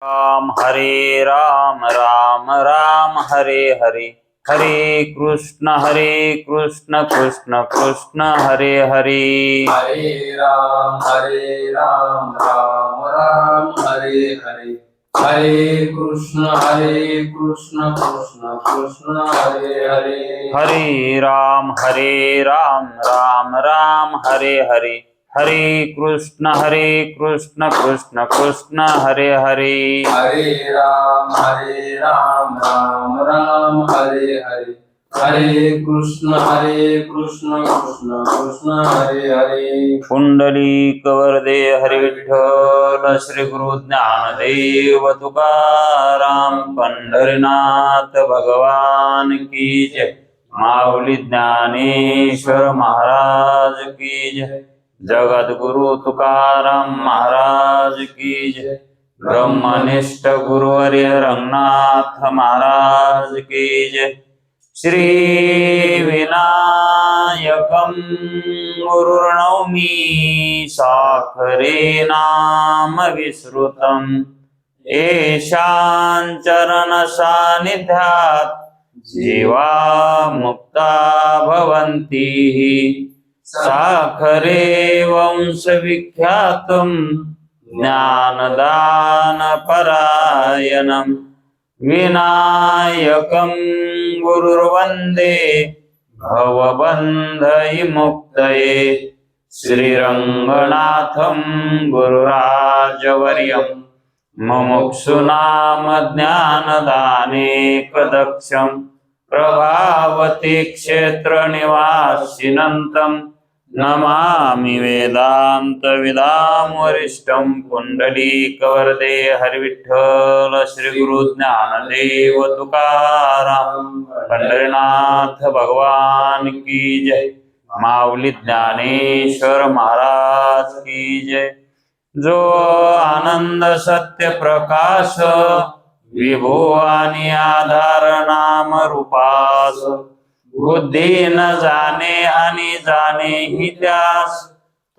राम राम राम हरे हरे, हरे कृष्ण कृष्ण कृष्ण हरे हरे। हरे राम राम राम हरे हरे, हरे कृष्ण कृष्ण कृष्ण हरे हरे। हरे राम राम राम हरे हरे, हरे कृष्ण कृष्ण कृष्ण हरे हरे। हरे राम राम राम हरे हरे, हरे कृष्ण कृष्ण कृष्ण हरे हरे। पुंडलिक वरदे हरि विठ्ठल, श्री गुरु ज्ञानदेव तुकाराम, पंढरीनाथ भगवान की जय। माऊली ज्ञानेश्वर महाराज की जय। जगद्गुरु तुकाराम महाराज की जय। ब्रह्मनिष्ठ गुरुवर्य रंगनाथ महाराज की जय। श्री विनायकं गुरुर्नौमि साखरे नाम विस्मृतम्, येषां चरण सान्निध्यात् जीवा मुक्ता भवन्ति। साखरे वंश विख्यातं ज्ञानदान परायणम्, विनायकं गुरुर्वन्दे भवबन्धविमुक्तये। श्रीरङ्गनाथं गुरुराजवर्यं मुमुक्षूणां ज्ञानदानेकदक्षं, प्रभावती क्षेत्रनिवासिनं नमामि वेदान्तविदां वरिष्ठं। पुंडलीकवरदे हरिविठ्ठल, श्री गुरु ज्ञानदेव तुकाराम, पंढरीनाथ भगवान की जय। माऊली ज्ञानेश्वर महाराज की जय। जो आनंद सत्य प्रकाश, विभो आणि आधार नाम रूपास, बुद्धी न जाणे आणि जाणे हि त्यास,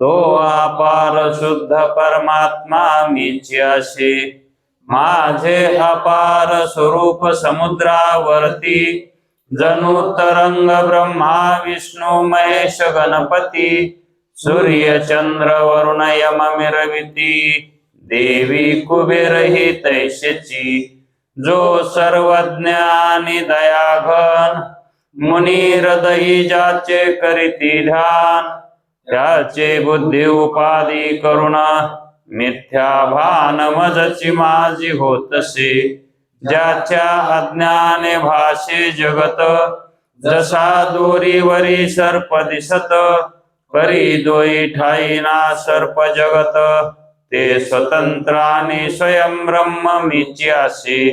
तो अपार शुद्ध परमात्मा मीच असे। माझे अपार स्वरूप समुद्रावरती, जणू तरंग ब्रह्मा विष्णू महेश गणपती, सूर्य चंद्र वरुण यम मिरविती, देवी कुबेर ही तैसेची। जो सर्वज्ञ आणि दयाघन, मुनी हृदयी ज्याचे करीती ध्यान, त्याचे बुद्धी उपाधी करुण, मिथ्या भान मजची माझी होतसे। ज्याच्या अज्ञाने भाषे जगत, जसा दोरीवरी सर्प दिसत, परी दोई ठाई ना सर्प जगत, ते स्वतंत्र आणि स्वयं ब्रह्म मीच असे।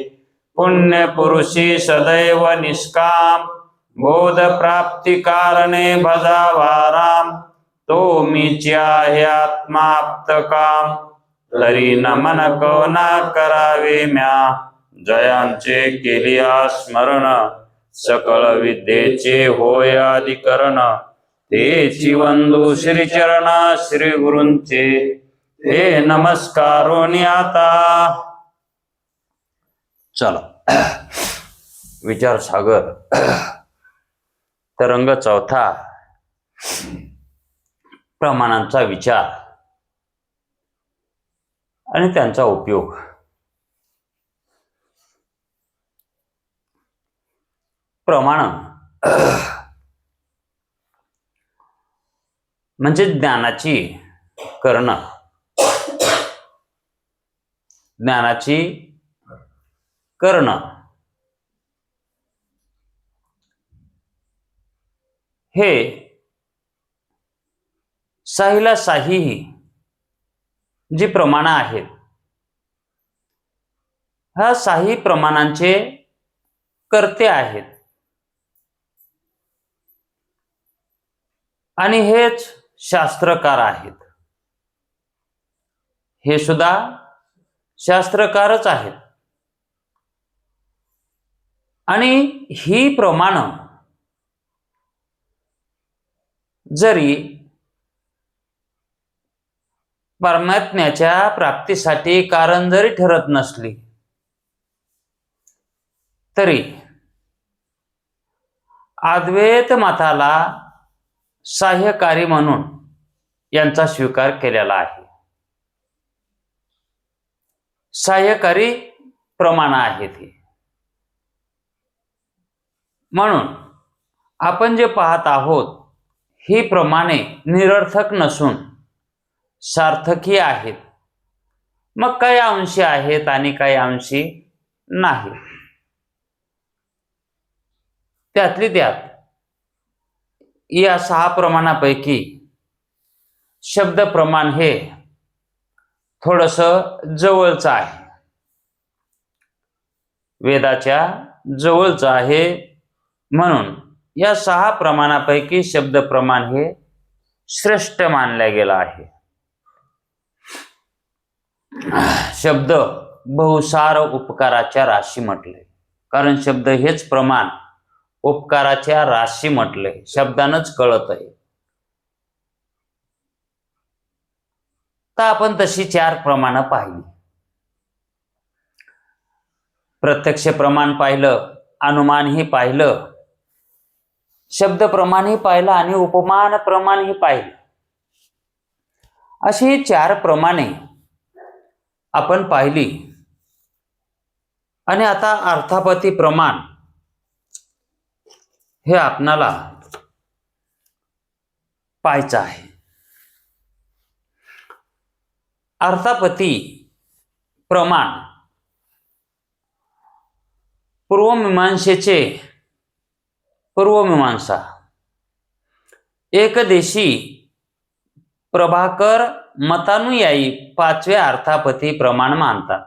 पुण्य पुरुषी सदैव निष्काम, बोध प्राप्ती कारणे भजावा राम, तो मीच आहे आत्माप्त काम, तरी नमन कवना करावे म्या। जयांचे केलिया स्मरण, सकळ विद्येचे होय अधिकरण, तेची वंदू श्रीचरण श्री गुरूंचे, हे नमस्कारोनी आता। चला विचार सागर तरंग चौथा, प्रमाणांचा विचार आणि त्यांचा उपयोग। प्रमाण म्हणजे ज्ञानाची कर्ण, ज्ञानाची कर्ण। हे साहीला साही जी प्रमाण आहेत, ह्या साही प्रमाणांचे कर्ते आहेत आणि हेच शास्त्रकार आहेत। हे सुद्धा शास्त्रकारच आहेत। आणि ही प्रमाण जरी परमात्म्याच्या प्राप्तीसाठी कारण जरी ठरत नसली तरी अद्वैत मताला सहाय्यकारी म्हणून यांचा स्वीकार केलेला आहे. सहाय्यकारी प्रमाण आहेत ही. म्हणून आपण जे पाहत आहोत ही प्रमाणे निरर्थक नसून सार्थकी आहेत. मग काही अंशी आहेत आणि काही अंशी नाही. त्यातली त्यात या 6 प्रमाणापैकी शब्द प्रमाण हे थोडंसं जवळचं आहे, वेदाच्या जवळचं आहे. म्हणून या 6 प्रमाणापैकी शब्द प्रमाण हे श्रेष्ठ मानलं गेलं आहे. शब्द बहुसार उपकाराच्या राशी म्हटले, कारण शब्द हेच प्रमाण उपकाराच्या राशी म्हटले. शब्दानंच कळत आहे. तर आपण तशी 4 प्रमाणं पाहिली. प्रत्यक्ष प्रमाण पाहिलं, अनुमानही पाहिलं, शब्द प्रमाणही पाहिलं आणि उपमान प्रमाणही पाहिलं. अशी 4 प्रमाणे आपण पाहिली. आणि आता अर्थापत्ती प्रमाण हे आपणाला पाहायचं आहे. अर्थापत्ती प्रमाण पूर्वमीमांसा एकदेशी प्रभाकर मतानुयायी 5वे अर्थापत्ती प्रमाण मानतात.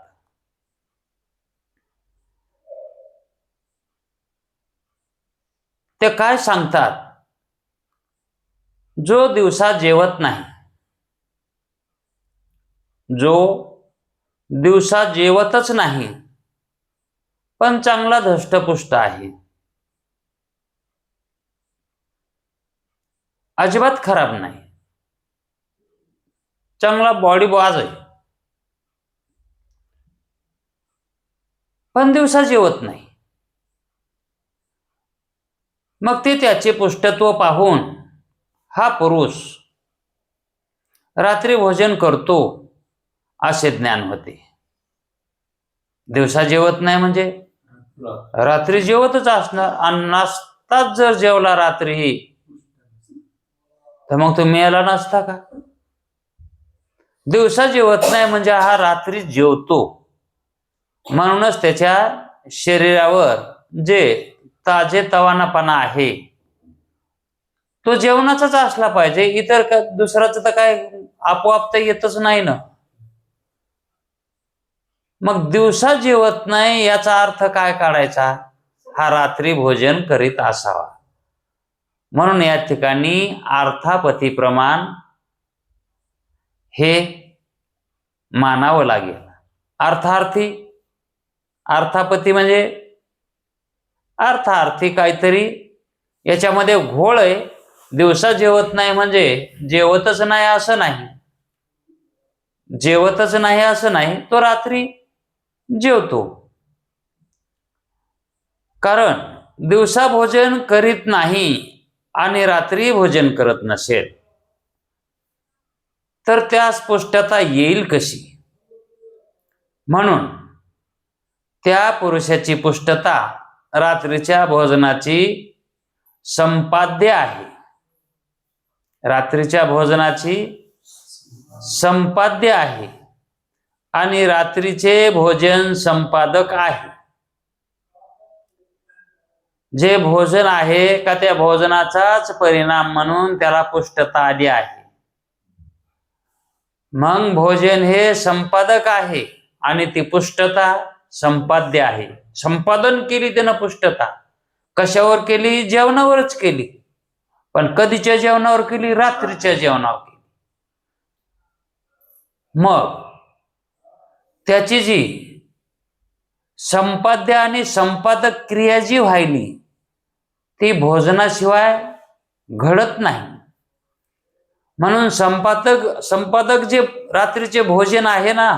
ते काय सांगतात? जो दिवसा जेवत नाही, जो दिवसा जेवतच नाही पण चांगला धष्टपुष्ट आहे, अजिबात खराब नाही, चांगला बॉडी बाज आहे, पण दिवसा जेवत नाही. मग ते त्याचे पुष्टत्व पाहून हा पुरुष रात्री भोजन करतो असे ज्ञान होते. दिवसा जेवत नाही म्हणजे रात्री जेवतच असणार. आणि नाश्ताच जर जेवला रात्री तर मग तो मेला नसता का? दिवसा जेवत नाही म्हणजे हा रात्री जेवतो. म्हणूनच त्याच्या शरीरावर जे ताजे तवानापणा आहे तो जेवणाचाच असला पाहिजे. इतर दुसऱ्याचं तर काय आपोआप तर येतच नाही ना. मग दिवसा जेवत नाही याचा अर्थ काय काढायचा? हा रात्री भोजन करीत असावा. म्हणून या ठिकाणी अर्थापत्ती प्रमाण हे मानावं लागेल. अर्थापत्ती म्हणजे अर्थार्थी काहीतरी याच्यामध्ये घोळ आहे. दिवसा जेवत नाही म्हणजे जेवतच नाही असं नाही, जेवतच नाही असं नाही, तो रात्री जेवतो. कारण दिवसा भोजन करीत नाही आणि रात्री भोजन करत नसेल तर त्यास पुष्टता येईल कशी? म्हणून त्या पुरुषाची पुष्टता रात्रीच्या भोजनाची संपाद्य आहे. रात्रीच्या भोजनाची संपाद्य आहे आणि रात्रीचे भोजन संपादक आहे. जे भोजन आहे का त्या भोजनाचाच परिणाम म्हणून त्याला पुष्टता आली आहे. मग भोजन हे संपादक आहे आणि ती पुष्टता संपाद्य आहे. संपादन केली त्यानं पुष्टता. कशावर केली? जेवणावरच केली. पण कधीच्या जेवणावर केली? रात्रीच्या जेवणावर केली. मग त्याची जी संपाद्य आणि संपादक क्रिया जी व्हायली ती भोजनाशिवाय घडत नाही. म्हणून संपादक जे रात्रीचे भोजन आहे ना,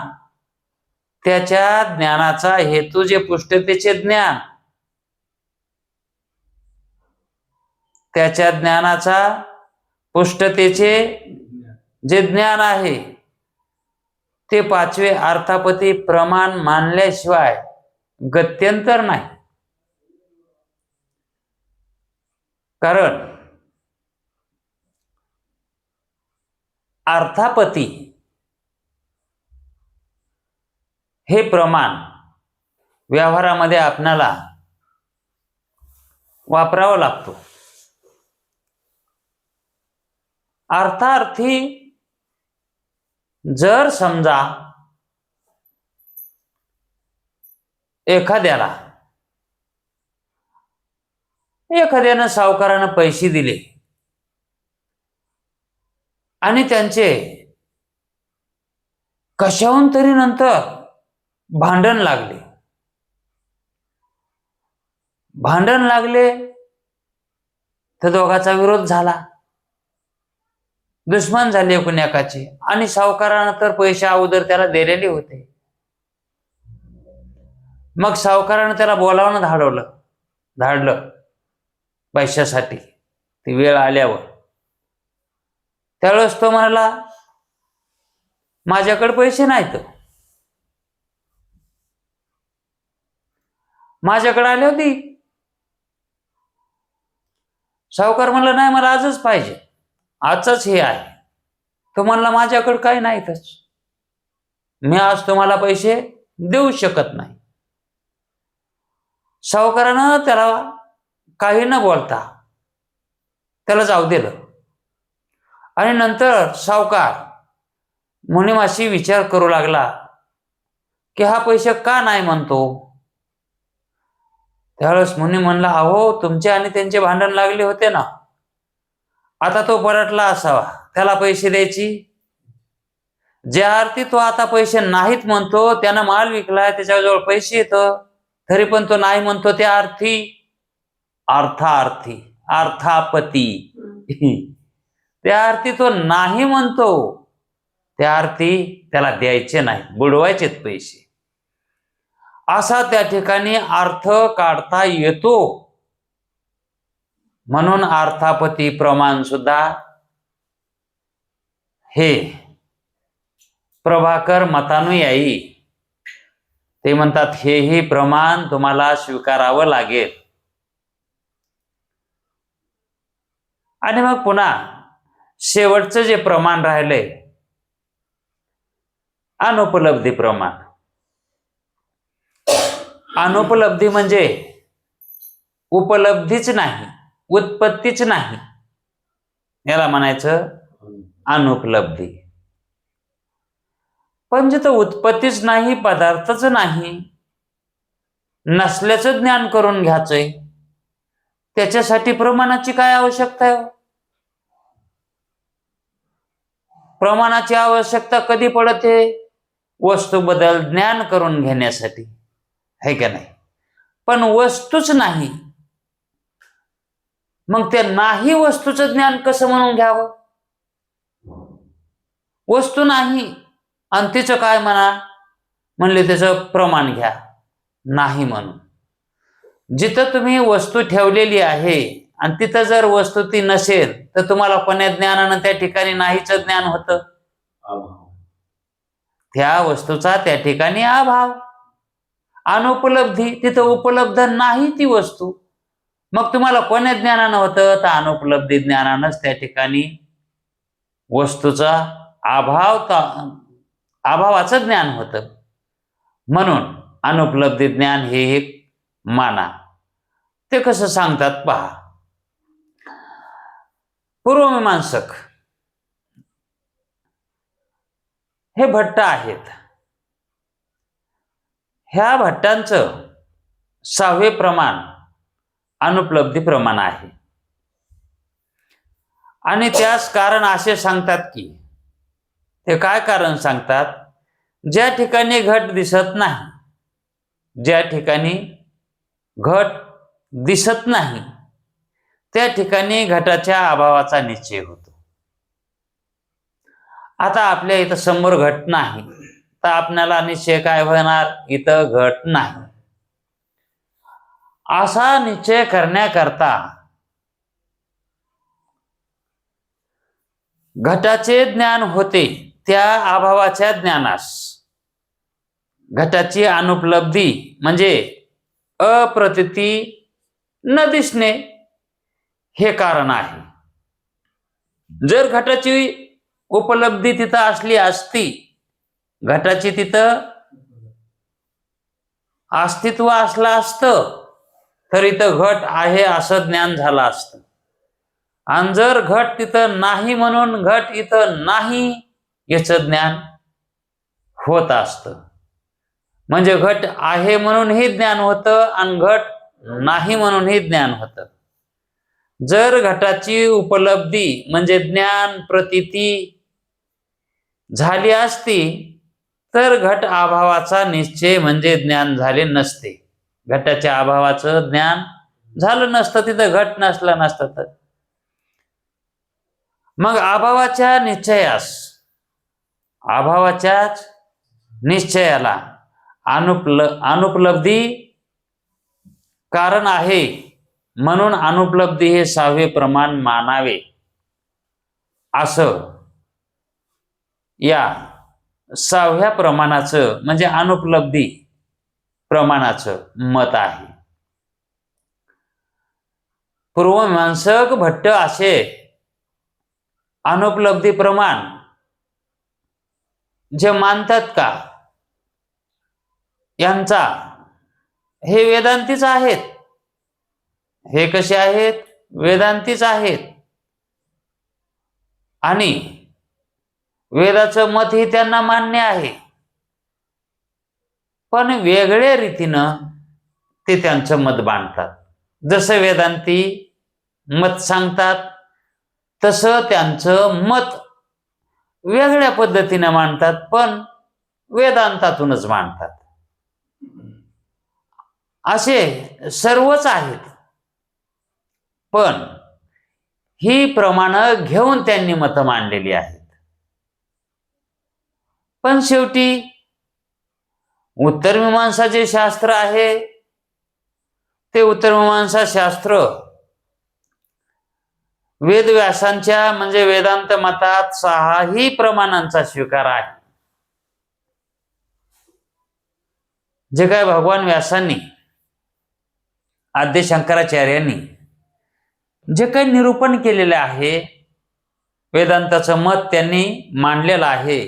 त्याच्या ज्ञानाचा हेतू जे पुष्टतेचे ज्ञान, त्याच्या ज्ञानाचा पुष्टतेचे जे ज्ञान आहे ते पाचवे अर्थापती प्रमाण मानल्याशिवाय गत्यंतर नाही. कारण अर्थापती हे प्रमाण व्यवहारामध्ये आपल्याला वापरावं लागतो. अर्थार्थी जर समजा एखाद्यानं सावकारानं पैसे दिले आणि त्यांचे कशाहून तरी नंतर भांडण लागले तर दोघांचा विरोध झाला, दुश्मन झाले एकूण एकाचे, आणि सावकारानं तर पैसे अगोदर त्याला दिलेले होते. मग सावकारानं त्याला बोलावून धाडलं पैशासाठी. ती वेळ आल्यावर त्यावेळेस तो म्हणाला, माझ्याकडे पैसे नाहीत. माझ्याकडे आले होती. सावकार म्हणला, नाही मला आजच पाहिजे, आजच हे आहे. तो म्हणला, माझ्याकडे काही नाहीतच, मी आज तुम्हाला पैसे देऊ शकत नाही. सावकारानं त्याला काही न बोलता त्याला जाऊ दिलं. आणि नंतर सावकार मुनिमाशी विचार करू लागला की हा पैसे का नाही म्हणतो. त्यावेळेस मुनी म्हणला, अहो तुमचे आणि त्यांचे भांडण लागले होते ना, आता तो परतला असावा, त्याला पैसे द्यायची. ज्या अर्थी तो आता पैसे नाहीत म्हणतो, त्यानं माल विकलाय, त्याच्याजवळ पैसे येत, तरी पण तो नाही म्हणतो, त्या अर्थी अर्थापती त्या अर्थी तो नाही म्हणतो, त्या अर्थी त्याला द्यायचे नाही, बुडवायचेत पैसे, असा त्या ठिकाणी अर्थ काढता येतो. म्हणून अर्थापती प्रमाण सुद्धा हे प्रभाकर मतानुयायी ते म्हणतात, हेही प्रमाण तुम्हाला स्वीकारावं लागेल. आणि मग पुन्हा शेवटचं जे प्रमाण राहिलंय, अनुपलब्धी प्रमाण. अनुपलब्धी म्हणजे उपलब्धीच नाही, उत्पत्तीच नाही, याला म्हणायचं अनुपलब्धी. पण जिथं उत्पत्तीच नाही, पदार्थच नाही, नसल्याचं ज्ञान करून घ्यायचंय, त्याच्यासाठी प्रमाणाची काय आवश्यकता आहे? प्रमाणाची आवश्यकता कधी पडते? वस्तूबद्दल ज्ञान करून घेण्यासाठी, है का नाही? पण वस्तूच नाही, मग त्या नाही वस्तूचं ज्ञान कसं म्हणून घ्यावं? वस्तू नाही आणि तिचं काय म्हणले, त्याचं प्रमाण घ्या नाही म्हणून. जिथं तुम्ही वस्तू ठेवलेली आहे आणि तिथं जर वस्तू ती नसेल, तर तुम्हाला कोण्या ज्ञानानं त्या ठिकाणी नाहीच ज्ञान होतं? त्या वस्तूचा त्या ठिकाणी अभाव, अनुपलब्धी. तिथं उपलब्ध नाही ती वस्तू, मग तुम्हाला कोण्या ज्ञानानं होतं? तर अनुपलब्धी ज्ञानानंच त्या ठिकाणी वस्तूचा अभावाचं ज्ञान होतं. म्हणून अनुपलब्धी ज्ञान हे एक माना. ते कसं सांगतात पहा. पूर्वमीमांसक हे भट्ट आहेत. ह्या भट्टांचं 6वे प्रमाण अनुपलब्धी प्रमाण आहे. आणि त्यास कारण असे सांगतात की, ते काय कारण सांगतात? ज्या ठिकाणी घट दिसत नाही, ज्या ठिकाणी घट दिसत नाही, त्या ठिकाणी घटाच्या अभावाचा निश्चय होतो. आता आपल्या इथं समोर घट नाही, तर आपल्याला निश्चय काय होणार, इथं घट नाही. असा निश्चय करण्याकरता घटाचे ज्ञान होते त्या अभावाच्या ज्ञानास घटाची अनुपलब्धी म्हणजे अप्रतीती न दिसणे हे कारण आहे. जर घटाची उपलब्धी तिथं असली असती, घटाची तिथं अस्तित्व असलं असतं, तर इथं घट आहे असं ज्ञान झालं असतं. आणि जर घट तिथं नाही म्हणून घट इथं नाही याचं ज्ञान होत असतं. म्हणजे घट आहे म्हणून हे ज्ञान होतं आणि घट नाही म्हणून हे ज्ञान होतं. जर घटाची उपलब्धी म्हणजे ज्ञान प्रतीती झाली असती, तर घट अभावाचा निश्चय म्हणजे ज्ञान झाले नसते. घटाच्या अभावाचं ज्ञान झालं नसतं, तिथं घट नसला नसतं. तर मग अभावाच्या निश्चयाला अनुपलब्धी कारण आहे, म्हणून अनुपलब्धी हे 6वे प्रमाण मानावे असं या 6व्या प्रमाणाचं म्हणजे अनुपलब्धी प्रमाणाचं मत आहे. पूर्वमीमांसक भट्ट असे अनुपलब्धी प्रमाण जे मानतात का, यांचा हे वेदांतीच आहेत. हे कसे आहेत, वेदांतीच आहेत. आणि वेदाचं मत ही त्यांना मान्य आहे, पण वेगळ्या रीतीनं ते त्यांचं मत मांडतात. जसं वेदांती मत सांगतात तसं त्यांचं मत वेगळ्या पद्धतीने मांडतात, पण वेदांतातूनच मांडतात. असे सर्वच आहेत, पण ही प्रमाणं घेऊन त्यांनी मत मांडलेली आहेत. पण शेवटी उत्तरमीमांसा जे शास्त्र आहे, ते उत्तरमीमांसा शास्त्र वेदव्यासांच्या म्हणजे वेदांत मतात 6ही प्रमाणांचा स्वीकार आहे. जे काय भगवान व्यासांनी आद्य शंकराचार्यांनी जे काही निरूपण केलेले आहे, वेदांताचं मत त्यांनी मांडलेलं आहे,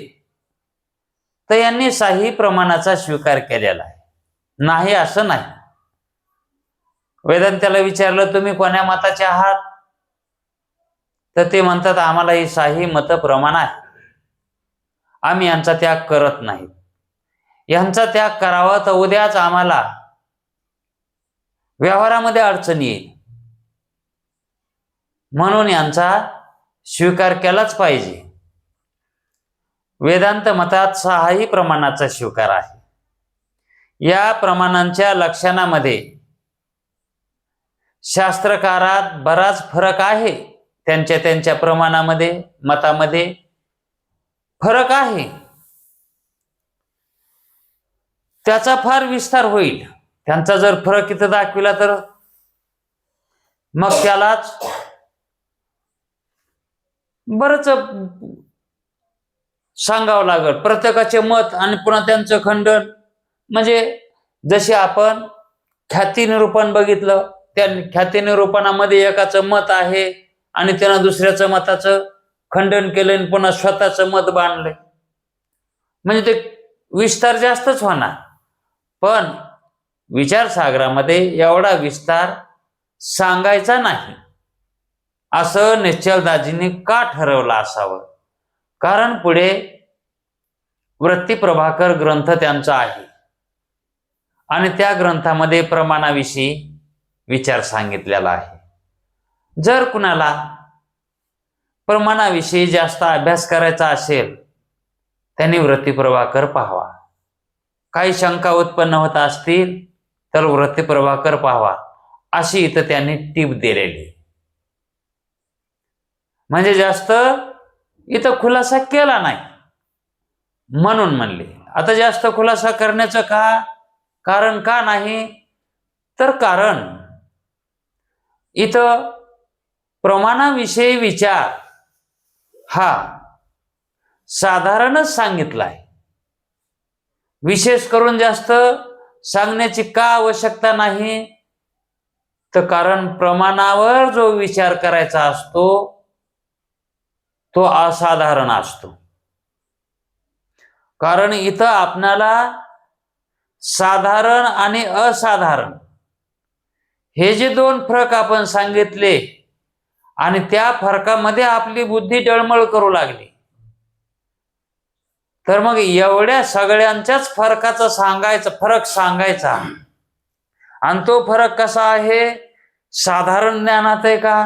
तर यांनी 6ही प्रमाणाचा स्वीकार केलेला आहे. नाही असं नाही. वेदांताला विचारलं तुम्ही कोण्या मताचे आहात, तर ते म्हणतात आम्हाला ही 6ही मत प्रमाण आहे, आम्ही यांचा त्याग करत नाही. यांचा त्याग करावा तर उद्याच आम्हाला व्यवहारामध्ये अडचण येईल, म्हणून यांचा स्वीकार केलाच पाहिजे. वेदांत मतात 6ही प्रमाणाचा स्वीकार आहे. या प्रमाणांच्या लक्षणामध्ये शास्त्रकारात बराच फरक आहे. त्यांच्या प्रमाणामध्ये मतामध्ये फरक आहे. त्याचा फार विस्तार होईल. त्यांचा जर फरक इथं दाखविला तर मग त्यालाच बरंच सांगावं लागेल. प्रत्येकाचे मत आणि पुन्हा त्यांचं खंडन. म्हणजे जसे आपण ख्याती निरूपण बघितलं, त्या ख्याती निरूपणामध्ये एकाचं मत आहे आणि त्यानं दुसऱ्याचं मताचं खंडन केलं आणि पुन्हा स्वतःचं मत बांधलंय, म्हणजे ते विस्तार जास्तच होणार. पण विचारसागरामध्ये एवढा विस्तार सांगायचा नाही असं निश्चलदाजींनी का ठरवलं असावं? कारण पुढे वृत्ती प्रभाकर ग्रंथ त्यांचा आहे आणि त्या ग्रंथामध्ये प्रमाणाविषयी विचार सांगितलेला आहे. जर कुणाला प्रमाणाविषयी जास्त अभ्यास करायचा असेल, त्यांनी वृत्ती प्रभाकर पाहावा. काही शंका उत्पन्न होत असतील तर वृत्ती प्रभाकर पाहावा, अशी इथं त्यांनी टीप दिलेली. म्हणजे जास्त इथं खुलासा केला नाही म्हणून म्हणले. आता जास्त खुलासा करण्याचं कारण का नाही, तर कारण इथं प्रमाणाविषयी विचार हा साधारणच सांगितला आहे. विशेष करून जास्त सांगण्याची का आवश्यकता नाही, तर कारण प्रमाणावर जो विचार करायचा असतो तो असाधारण असतो. कारण इथं आपणाला साधारण आणि असाधारण हे जे दोन फरक आपण सांगितले आणि त्या फरकामध्ये आपली बुद्धी डळमळ करू लागली, तर मग एवढ्या सगळ्यांच्याच फरक सांगायचा आणि तो फरक कसा आहे, साधारण ज्ञानात आहे का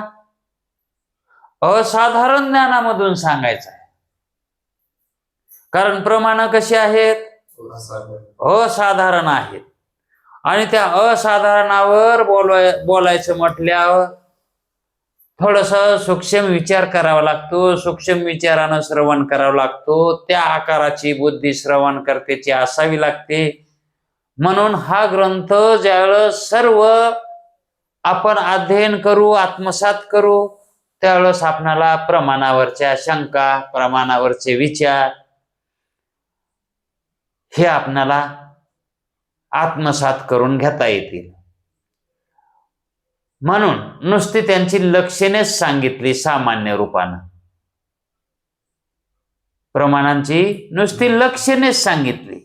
असाधारण ज्ञानामधून सांगायचा आहे. कारण प्रमाण कशी आहेत, असाधारण आहेत. आणि त्या असाधारणावर बोलायचं म्हटल्यावर थोडस सूक्ष्म विचार करावा लागतो, सूक्ष्म विचारानं श्रवण करावं लागतो, त्या आकाराची बुद्धी श्रवण करतेची असावी लागते. म्हणून हा ग्रंथ ज्यावेळेस सर्व आपण अध्ययन करू, आत्मसात करू, त्यावेळेस आपणाला प्रमाणावरच्या शंका, प्रमाणावरचे विचार हे आपणाला आत्मसात करून घेता येतील. म्हणून नुसती त्यांची लक्षणेच सांगितली सामान्य रूपानं, प्रमाणांची नुसती लक्षणेच सांगितली.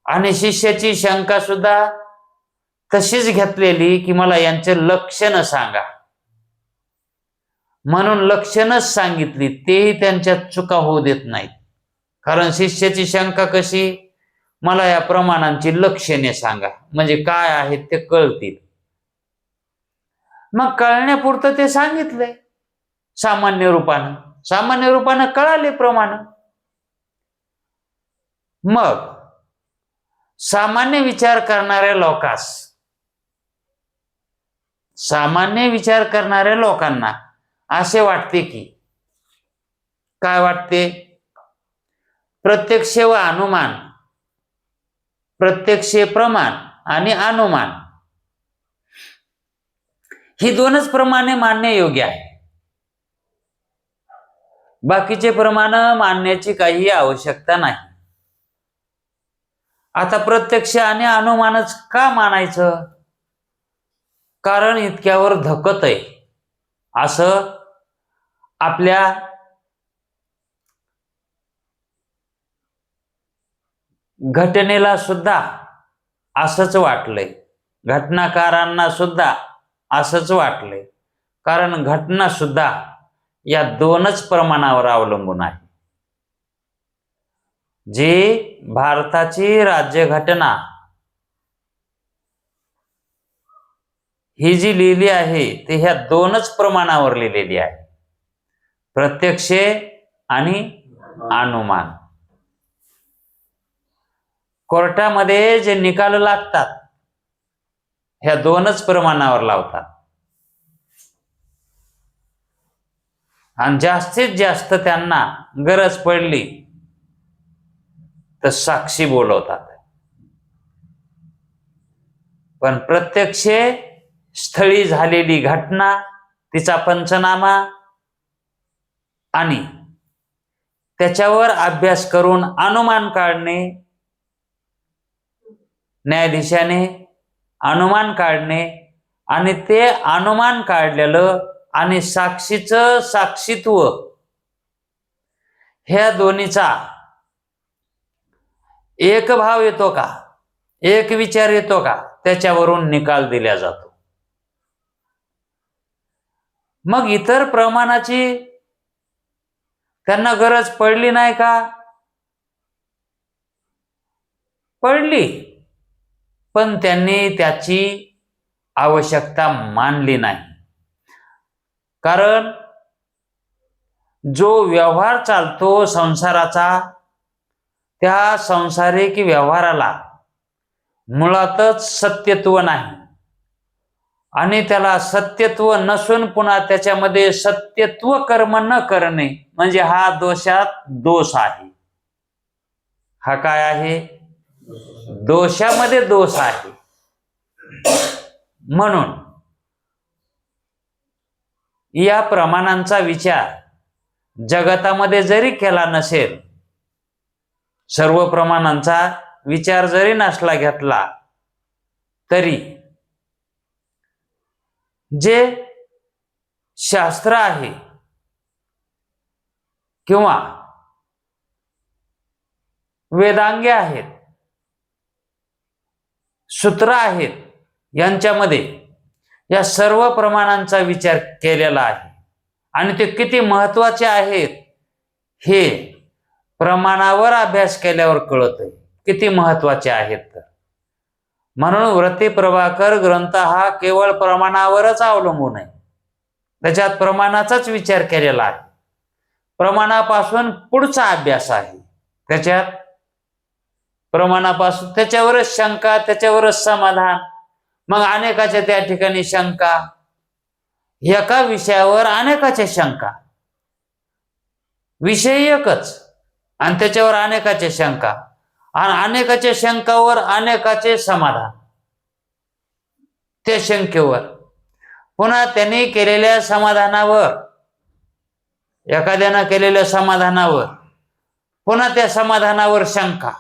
आणि शिष्याची शंका सुद्धा तशीच घेतलेली की मला यांचे लक्षण सांगा, म्हणून लक्षणच सांगितली. तेही त्यांच्यात चुका होऊ देत नाहीत. कारण शिष्याची शंका कशी, मला या प्रमाणांची लक्षणे सांगा, म्हणजे काय आहेत ते कळतील. मग कळण्यापुरतं ते सांगितलंय सामान्य रूपानं कळाले प्रमाण. मग सामान्य विचार करणाऱ्या लोकांना असे वाटते की, काय वाटते, प्रत्यक्ष व अनुमान, प्रत्यक्ष प्रमाण आणि अनुमान ही दोनच प्रमाणे मानणे योग्य आहे. बाकीचे प्रमाण मानण्याची काही आवश्यकता नाही. आता प्रत्यक्ष आणि अनुमानच का मानायचं, कारण इतक्यावर धकत आहे असं आपल्या घटनेला सुद्धा असंच वाटलंय, घटनाकारांना सुद्धा असंच वाटलंय. कारण घटना सुद्धा या दोनच प्रमाणावर अवलंबून आहे. जी भारताची राज्यघटना ही जी लिहिली आहे ती ह्या दोनच प्रमाणावर लिहिलेली आहे, प्रत्यक्ष आणि अनुमान. कोर्टामध्ये जे निकाल लागतात ह्या दोनच प्रमाणावर लावतात. आणि जास्तीत जास्त त्यांना गरज पडली तर साक्षी बोलवतात. पण प्रत्यक्ष स्थळी झालेली घटना, तिचा पंचनामा आणि त्याच्यावर अभ्यास करून अनुमान काढणे, न्यायाधीशाने अनुमान काढणे आणि ते अनुमान काढलेलं आणि साक्षीचं साक्षीत्व ह्या दोन्हीचा एक भाव येतो का, एक विचार येतो का, त्याच्यावरून निकाल दिला जातो. मग इतर प्रमाणाची त्यांना गरज पडली नाही का, पडली, पण त्यांनी त्याची आवश्यकता मानली नाही. कारण जो व्यवहार चालतो संसाराचा, त्या सांसारिक व्यवहाराला मुळातच सत्यत्व नाही. आणि त्याला सत्यत्व नसून पुन्हा त्याच्यामध्ये सत्यत्व कर्म न करणे म्हणजे हा दोषात दोष आहे. हा काय आहे? दोषामध्ये दोष आहे. म्हणून या प्रमाणांचा विचार जगतामध्ये जरी केला नसेल, सर्व प्रमाणांचा विचार जरी नसला घेतला, तरी जे शास्त्र आहे किंवा वेदांगे आहेत, सूत्र आहेत, यांच्यामध्ये या सर्व प्रमाणांचा विचार केलेला आहे. आणि ते किती महत्वाचे आहेत हे प्रमाणावर अभ्यास केल्यावर कळतंय, किती महत्वाचे आहेत. तर म्हणून वृत्ती प्रभाकर ग्रंथ हा केवळ प्रमाणावरच अवलंबून आहे. त्याच्यात प्रमाणाचाच विचार केलेला आहे. प्रमाणापासून पुढचा अभ्यास आहे. त्याच्यात प्रमाणापासून त्याच्यावरच शंका, त्याच्यावरच समाधान. मग अनेकाच्या त्या ठिकाणी शंका, एका विषयावर अनेकाच्या शंका, विषय एकच आणि त्याच्यावर अनेकाच्या शंका, आणि अनेकाच्या शंकावर अनेकाचे समाधान. त्या शंकेवर पुन्हा त्यांनी केलेल्या समाधानावर, एखाद्यानं केलेल्या समाधानावर पुन्हा त्या समाधानावर शंका,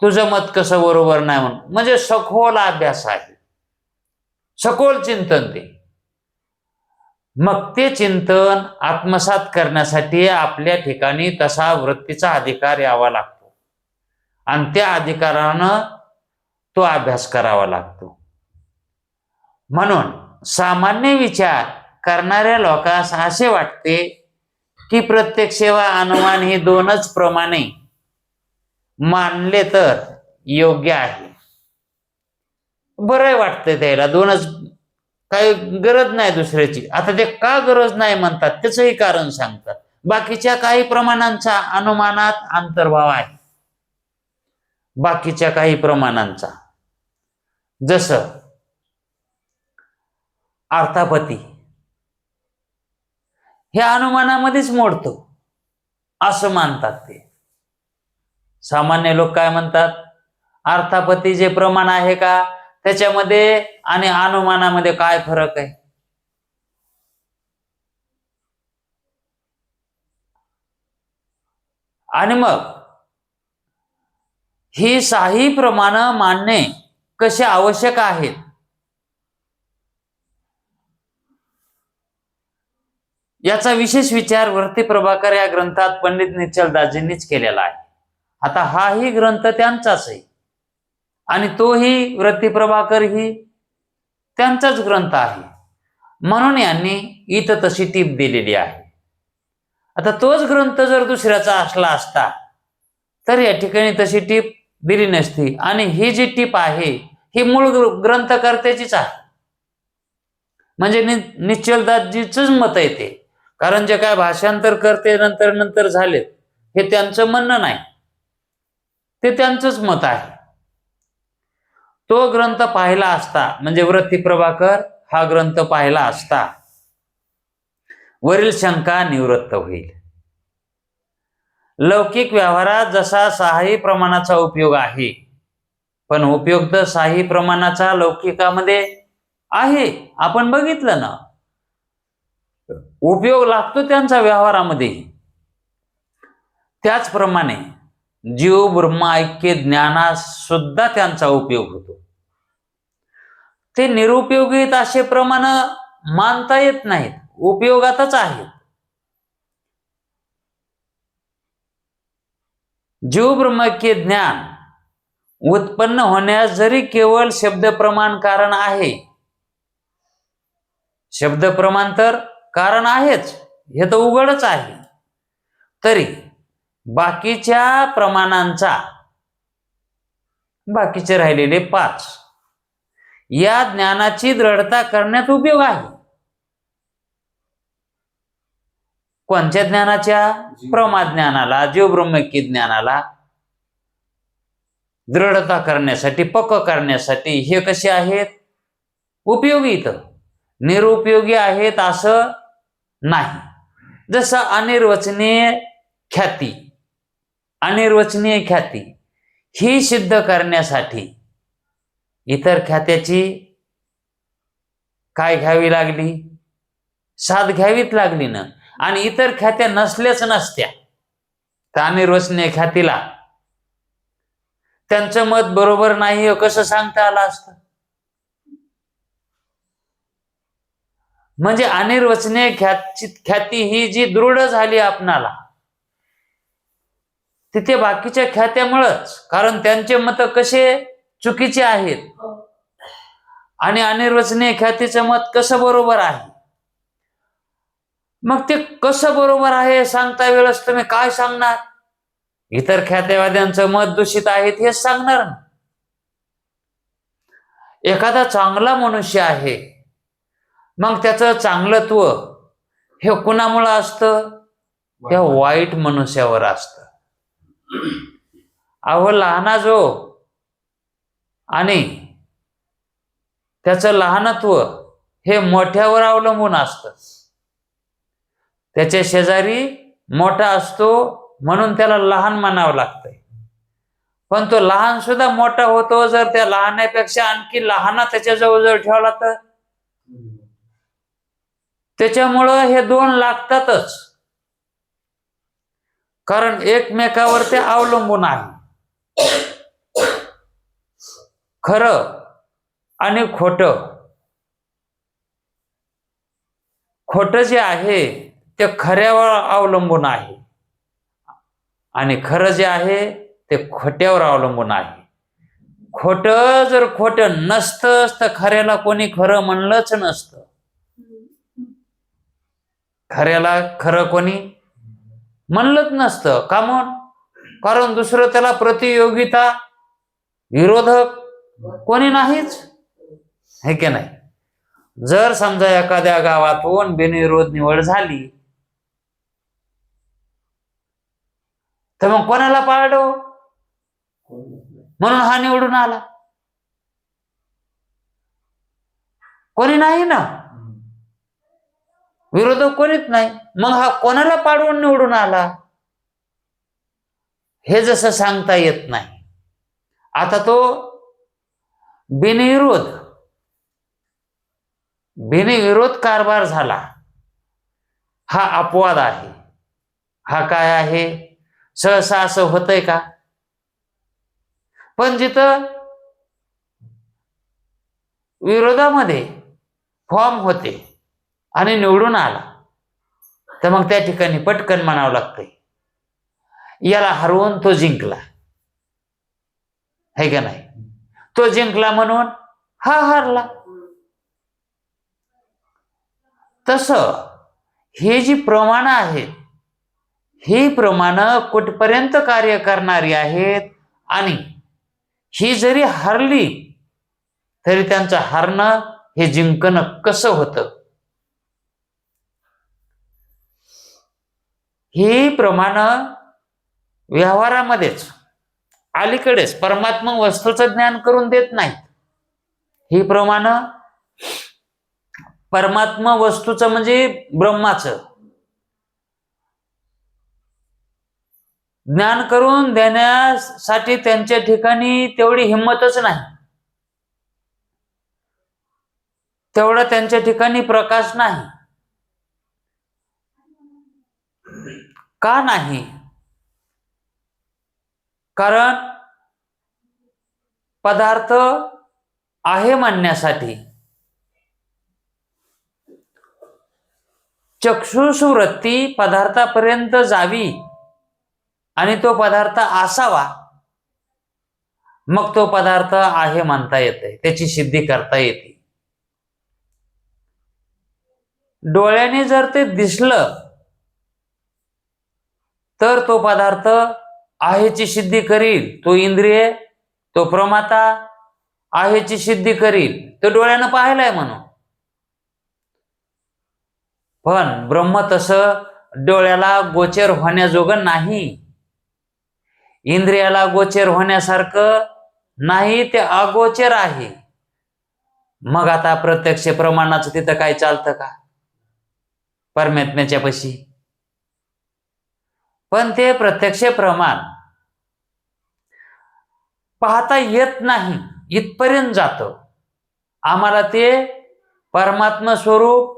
तुझं मत कसं बरोबर नाही म्हणून. म्हणजे सखोल अभ्यास आहे, सखोल चिंतन ते. मग ते चिंतन आत्मसात करण्यासाठी आपल्या ठिकाणी तसा वृत्तीचा अधिकार यावा लागतो आणि त्या अधिकारानं तो अभ्यास करावा लागतो. म्हणून सामान्य विचार करणाऱ्या लोकांस असे वाटते की प्रत्यक्ष व अनुमान ही दोनच प्रमाणे मानले तर योग्य आहे. बरं वाटतंय त्याला, दोनच, काही गरज नाही दुसऱ्याची. आता ते का गरज नाही म्हणतात त्याचंही कारण सांगतात. बाकीच्या काही प्रमाणांचा अनुमानात अंतर्भाव आहे, बाकीच्या काही प्रमाणांचा. जसं अर्थापत्ती हे अनुमानामध्येच मोडतो असं मानतात ते. सामान्य लोक काय म्हणतात? अर्थापत्ती जे प्रमाण आहे का त्याच्यामध्ये आणि अनुमानामध्ये काय फरक आहे? आणि मग ही साही प्रमाण मानणे कसे आवश्यक आहेत याचा विशेष विचार वृत्ती प्रभाकर या ग्रंथात पंडित निश्चलदासजींनीच केलेला आहे. आता हाही ग्रंथ त्यांचाच आहे आणि तोही वृत्ती प्रभाकर ही त्यांचाच ग्रंथ आहे. म्हणून यांनी इथं तशी टीप दिलेली आहे. आता तोच ग्रंथ जर दुसऱ्याचा असला असता तर या ठिकाणी तशी टीप दिली नसती. आणि ही जी टीप आहे ही मूळ ग्रंथकर्त्याचीच आहे, म्हणजे निश्चलदासजीच मत आहे ते. कारण जे काय भाषांतर करते नंतर झालेत हे त्यांचं म्हणणं नाही, ते त्यांचंच मत आहे. तो ग्रंथ पाहिला असता, म्हणजे वृत्ती प्रभाकर हा ग्रंथ पाहिला असता वरील शंका निवृत्त होईल. लौकिक व्यवहारात जसा साही प्रमाणाचा उपयोग आहे, पण उपयोग तर साही प्रमाणाचा लौकिकामध्ये आहे, आपण बघितलं ना. उपयोग लागतो त्यांचा व्यवहारामध्येही. त्याचप्रमाणे जीव ब्रह्म ऐक्य ज्ञानास सुद्धा त्यांचा उपयोग होतो. ते निरुपयोगीत असे प्रमाण मानता येत नाहीत, उपयोगातच आहेत. जीव ब्रह्मैक्य ज्ञान उत्पन्न होण्यास जरी केवळ शब्द प्रमाण कारण आहे, शब्द प्रमाण तर कारण आहेच, हे तर उघडच आहे, तरी बाकीच्या प्रमाणांचा, बाकीचे राहिलेले 5 या ज्ञानाची दृढता करण्यात उपयोग आहे. कोणत्या ज्ञानाच्या? प्रमाज्ञानाला, जीव ब्रह्मैक्य ज्ञानाला दृढता करण्यासाठी, पक्क करण्यासाठी हे कसे आहेत? उपयोगी. इथं निरुपयोगी आहेत असं नाही. जसं अनिर्वचनीय ख्याती, अनिर्वचनीय ख्याती ही सिद्ध करण्यासाठी इतर ख्यात्याची काय घ्यावी लागली? साथ घ्यावीच लागली ना. आणि इतर ख्यात्या नसल्याच नसत्या तर अनिर्वचनीय ख्यातीला त्यांचं मत बरोबर नाही कसं सांगता आलं असतं? म्हणजे अनिर्वचनीय ख्याती ही जी दृढ झाली आपणाला, तिथे बाकीच्या ख्यात्यामुळंच, कारण त्यांचे मत कसे चुकीचे आहेत आणि अनिर्वचनीय ख्यातीचं मत कसं बरोबर आहे. मग ते कसं बरोबर आहे सांगता वेळेस तुम्ही काय सांगणार? इतर ख्यातेवाद्यांचं मत दूषित आहे हेच सांगणार ना. एखादा चांगला मनुष्य आहे, मग त्याचं चांगलत्व हे कुणामुळे असतं? त्या वाईट मनुष्यावर असतं. अहो लहाना जो आणि त्याचं लहानत्व हे मोठ्यावर अवलंबून असतं. त्याच्या शेजारी मोठा असतो म्हणून त्याला लहान म्हणावं लागतंय, पण तो लहान सुद्धा मोठा होतो जर त्या लहानापेक्षा आणखी लहाना त्याच्या जवळ ठेवला तर. त्याच्यामुळं हे दोन लागतातच, कारण एकमेकावर ते अवलंबून आहे. खरं आणि खोटं, खोटं जे आहे ते खऱ्यावर अवलंबून आहे आणि खरं जे आहे ते खोट्यावर अवलंबून आहे. खोटं जर खोटं नसतं तर खऱ्याला कोणी खरं म्हणलंच नसतं. खऱ्याला खरं कोणी म्हणलंच नसतं. का म्हणून? कारण दुसरं त्याला प्रतियोगिता, विरोधक कोणी नाहीच, हे की नाही. जर समजा एखाद्या गावातून बिनविरोध निवड झाली तर मग कोणाला पाळलो म्हणून हा निवडून आला? कोणी नाही ना, विरोधक कोणीच नाही. मग हा कोणाला पाडवून निवडून आला हे जसं सांगता येत नाही. आता तो बिनविरोध कारभार झाला, हा अपवाद आहे. हा काय आहे? सहसा असं होतंय का? पण जिथं विरोधामध्ये फॉर्म होते आणि निवडून आला तर मग त्या ठिकाणी पटकन म्हणावं लागतंय याला हरवून तो जिंकला, है का नाही. तो जिंकला म्हणून हा हारला. तसं ही जी प्रमाणं आहेत ही प्रमाणं कुठपर्यंत कार्य करणारी आहेत आणि ही जरी हरली तरी त्यांचं हारणं हे जिंकणं कसं होतं, ही प्रमाणं व्यवहारामध्येच अलीकडेच परमात्मा वस्तूचं ज्ञान करून देत नाहीत. ही प्रमाणं परमात्मा वस्तूचं म्हणजे ब्रह्माचं ज्ञान करून देण्यासाठी त्यांच्या ठिकाणी तेवढी हिंमतच नाही, तेवढा त्यांच्या ठिकाणी प्रकाश नाही. का नाही? कारण पदार्थ आहे म्हणण्यासाठी चक्षुषवृत्ती पदार्थापर्यंत जावी आणि तो पदार्थ असावा, मग तो पदार्थ आहे म्हणता येते, त्याची सिद्धी करता येते. डोळ्याने जर ते दिसलं तर तो पदार्थ आहेची सिद्धी करील, तो इंद्रिय, तो प्रमाता आहेची सिद्धी करील, तो डोळ्यानं पाहिलाय म्हणून. पण ब्रह्म तसं डोळ्याला गोचर होण्याजोगं नाही, इंद्रियाला गोचर होण्यासारखं नाही, ते अगोचर आहे. मग आता प्रत्यक्ष प्रमाणाचं तिथं काय चालतं का परमात्म्याच्या पशी? पण ते प्रत्यक्ष प्रमाण पाहता येत नाही इथपर्यंत जातं. आम्हाला ते परमात्मा स्वरूप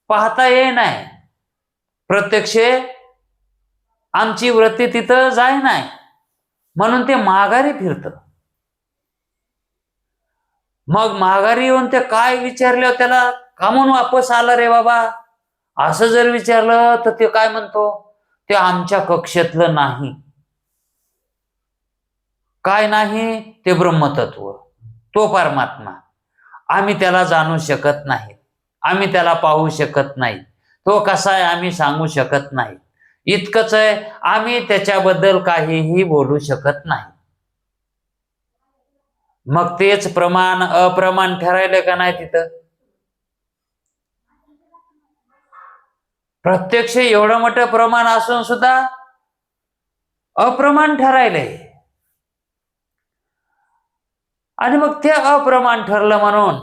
पाहता ये नाही, प्रत्यक्ष आमची वृत्ती तिथं जाय नाही, म्हणून ते माघारी फिरतं. मग माघारी येऊन ते काय विचारलं त्याला, का म्हणून वापस आला रे बाबा, असं जर विचारलं तर ते काय म्हणतो, ते आमच्या कक्षेतलं नाही. काय नाही? ते ब्रह्मतत्व, तो परमात्मा. आम्ही त्याला जाणू शकत नाही, आम्ही त्याला पाहू शकत नाही, तो कसा आहे आम्ही सांगू शकत नाही. इतकंच आहे, आम्ही त्याच्याबद्दल काहीही बोलू शकत नाही. मग तेच प्रमाण अप्रमाण ठरायलं का नाही तिथं? प्रत्यक्ष एवढं मोठं प्रमाण असून सुद्धा अप्रमाण ठरायलंय. आणि मग ते अप्रमाण ठरलं म्हणून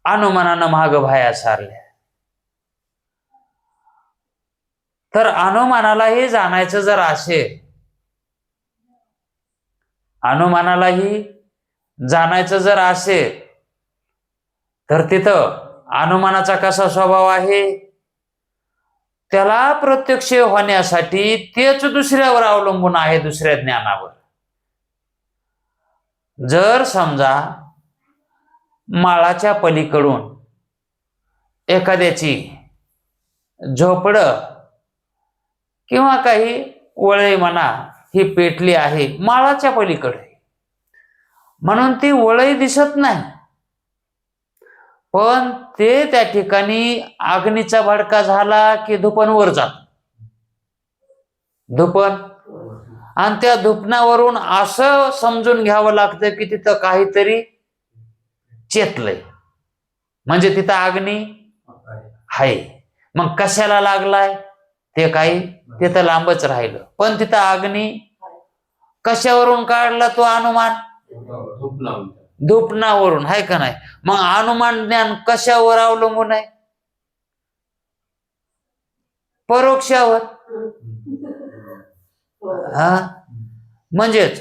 अनुमानानं माग भाया सारल्या. तर अनुमानालाही जाणायचं जर असेल, अनुमानालाही जाणायचं जर असेल तर तिथं अनुमानाचा कसा स्वभाव आहे, त्याला प्रत्यक्ष होण्यासाठी तेच दुसऱ्यावर अवलंबून आहे, दुसऱ्या ज्ञानावर. जर समजा माळाच्या पलीकडून एखाद्याची झोपडं किंवा काही वळई म्हणा ही पेटली आहे माळाच्या पलीकडे, म्हणून ती वळई दिसत नाही, पण ते त्या ठिकाणी अग्नीचा भडका झाला की धुपण वर जात, धुपण. आणि त्या धुपणावरून असं समजून घ्यावं लागतं की तिथं काहीतरी चेतलंय, म्हणजे तिथं अग्नी आहे. मग कशाला लागलाय ते काही तिथं लांबच राहिलं, पण तिथं अग्नी कशावरून काढला तो अनुमान? धुपणावरून, आहे का नाही? मग अनुमान ज्ञान कशावर अवलंबून आहे? परोक्षावर. हा, म्हणजेच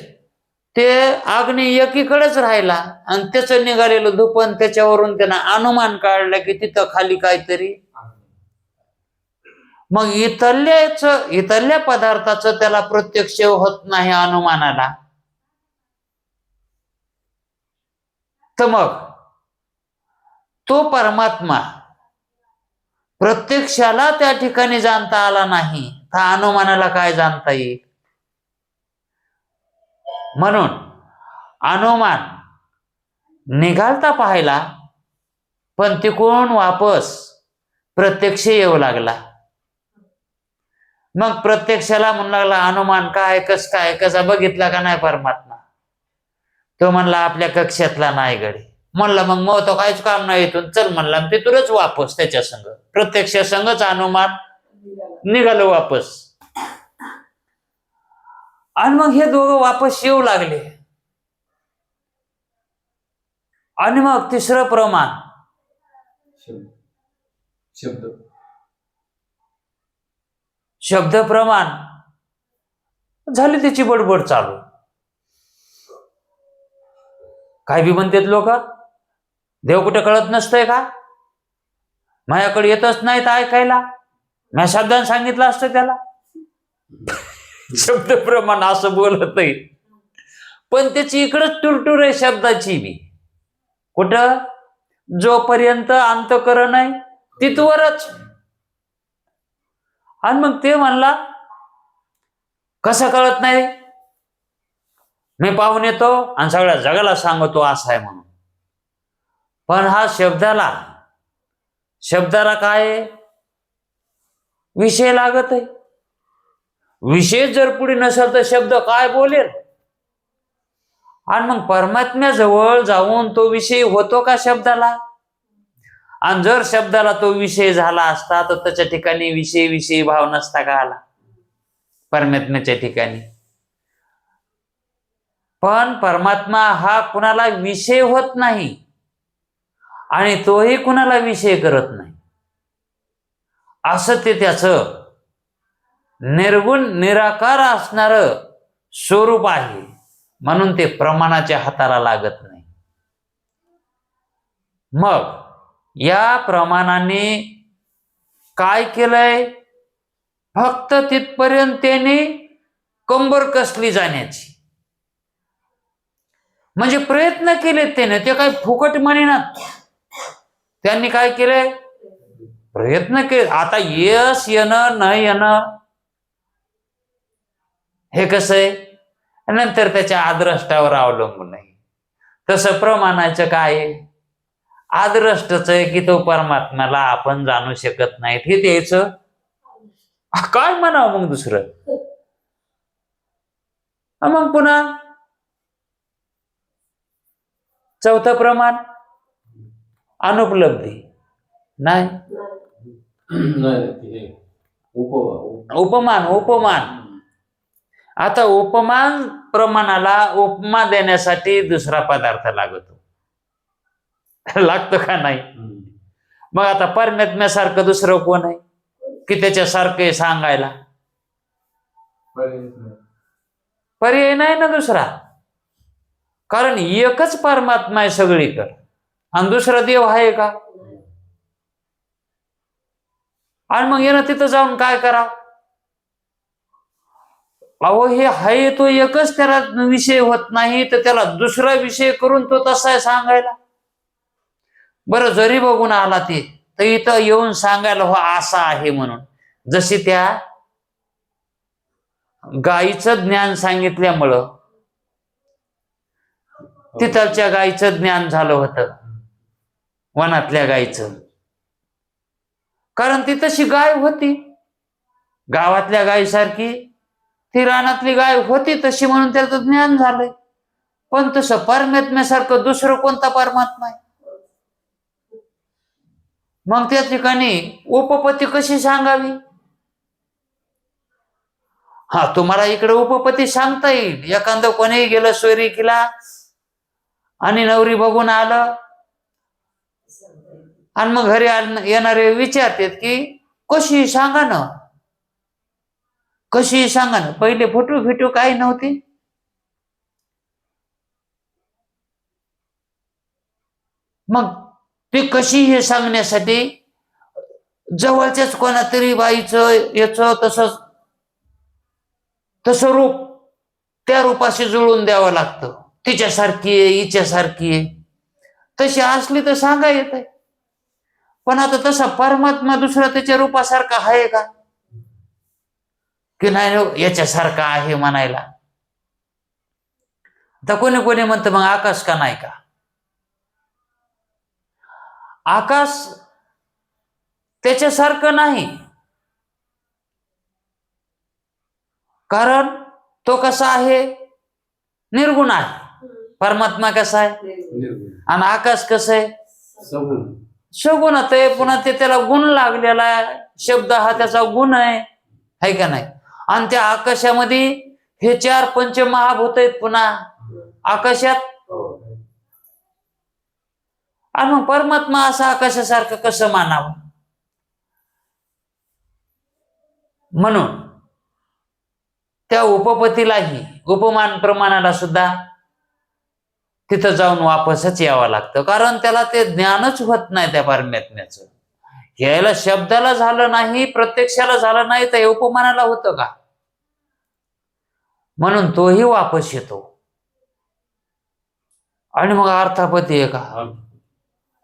ते अग्नी एकीकडेच राहिला आणि त्याचं निघालेलं धुपण त्याच्यावरून त्यांना अनुमान काढलं की तिथं खाली काहीतरी. मग इथल्या पदार्थाचं त्याला प्रत्यक्ष होत नाही अनुमानाला, तर मग तो परमात्मा प्रत्यक्षाला त्या ठिकाणी जाणता आला नाही, तर अनुमानाला काय जाणता येईल? म्हणून अनुमान निघालता पाहिला, पण तिकडून वापस प्रत्यक्ष येऊ लागला. मग प्रत्यक्षाला म्हणू लागला, अनुमान काय, कस काय, कसा बघितला का नाही परमात्मा? तो म्हणला आपल्या कक्षातला नाही गडी. म्हणला मग तो काहीच काम नाही, इथून चल म्हणला, तिथूनच वापस त्याच्या संग प्रत्यक्ष संगच अनुमान निघालो वापस. आणि मग हे दोघं वापस येऊ लागले. आणि मग तिसरं प्रमाण शब्द प्रमाण झाली त्याची बडबड चालू. काय बी म्हणतात लोक, देव कुठे कळत नसतंय का, माझ्याकडे येतच नाही तर ऐकायला, मी शब्दाने सांगितलं असतं त्याला. शब्द प्रमाण असं बोलत नाही, पण त्याची इकडंच टुरटूर आहे शब्दाची बी. कुठं? जोपर्यंत अंतःकरण आहे तिथवरच. आणि मग ते म्हणला कसं कळत नाही, मी पाहून येतो आणि सगळ्या जगाला सांगतो असं आहे म्हणून. पण हा शब्दाला काय विषय लागत आहे? विषय जर पुढे नसेल तर शब्द काय बोलेल? आणि मग परमात्म्याजवळ जाऊन तो विषय होतो का शब्दाला? आणि जर शब्दाला तो विषय झाला असता तर त्याच्या ठिकाणी विषयी भाव नसता का आला परमात्म्याच्या ठिकाणी? पण परमात्मा हा कुणाला विषय होत नाही, आणि तोही कुणाला विषय करत नाही, असं ते त्याचं निर्गुण निराकार असणार स्वरूप आहे. म्हणून ते प्रमाणाच्या हाताला लागत नाही. मग या प्रमाणाने काय केलंय? फक्त तिथपर्यंत त्याने कंबर कसली जाण्याची, म्हणजे प्रयत्न केलेत त्याने, ते काय फुकट म्हणेनात. त्यांनी काय केलंय? प्रयत्न केले. आता यश येणं न येणं हे कसं आहे? नंतर त्याच्या आदृष्टावर अवलंबून आहे. तसं प्रमाणाचं काय आहे? आदृष्टच आहे की तो परमात्म्याला आपण जाणू शकत नाहीत, हे त्याचं काय म्हणावं मग दुसरं. मग पुन्हा चौथं प्रमाण अनुपलब्धी नाही, उपमान. उपमान. आता उपमान प्रमाणाला उपमा देण्यासाठी दुसरा पदार्थ लागतो, लागतो का नाही? मग आता परमात्म्यासारखं दुसरं कोण आहे की त्याच्यासारखं सांगायला? पर्याय नाही ना दुसरा. कारण एकच परमात्मा आहे सगळीकडे, आणि दुसरा देव आहे का? आणि मग येणं तिथं जाऊन काय करावं? अहो हे आहे तो एकच, त्याला विषय होत नाही तर त्याला दुसरा विषय करून तो तसा आहे सांगायला? बरं, जरी बघून आला ते तर इथं येऊन सांगायला हो असा आहे म्हणून. जशी त्या गायीचं ज्ञान सांगितल्यामुळं तिथलच्या गायीचं ज्ञान झालं होतं, वनातल्या गायीचं. कारण ती तशी गाय होती, गावातल्या गायीसारखी ती रानातली गाय होती तशी, म्हणून त्याचं ज्ञान झालंय. पण तसं परमात्म्यासारखं दुसरं कोणता परमात्मा आहे? मग त्या ठिकाणी उपपत्ती कशी सांगावी? हा, तुम्हाला इकडे उपपत्ती सांगता येईल. एखादं कोणीही गेलं सोयरीकीला आणि नवरी बघून आलं, आणि मग घरी येणारे विचारतात की कशी सांगा ना, कशी सांगा ना. पहिले फोटो फिटो काही नव्हती. मग ते कशी हे सांगण्यासाठी जवळच्याच कोणातरी बाईचं याचं तसं रूप त्या रूपाशी जुळून द्यावं लागतं. तिच्यासारखी आहे, हिच्यासारखी आहे, तशी असली तर सांगा येत आहे. पण आता तसा परमात्मा दुसरा त्याच्या रूपासारखा आहे का? की नाही याच्यासारखा आहे म्हणायला? तर कोणी कोणी म्हणतं मग आकाश का नाही का? आकाश त्याच्यासारखं नाही, कारण तो कसा आहे? निर्गुण आहे. परमात्मा कसा आहे? आणि आकाश कसं आहे? सगुण आहे. पुन्हा ते त्याला गुण लागलेला आहे, शब्द हा त्याचा गुण आहे का नाही? आणि त्या आकाशामध्ये हे 4 पंचमहाभूत आहेत पुन्हा आकाशात. आणि मग परमात्मा असा आकाशासारखं कसं मानावं? म्हणून त्या उपपत्तीलाही, उपमान प्रमाणाला सुद्धा तिथं जाऊन वापसच यावं लागतं. कारण त्याला ते ज्ञानच होत नाही त्या परमात्म्याचं. यायला शब्दाला झालं नाही, प्रत्यक्षाला झालं नाही, तर उपमानाला होतं का? म्हणून तोही वापस येतो. आणि मग अर्थापत्ती आहे का?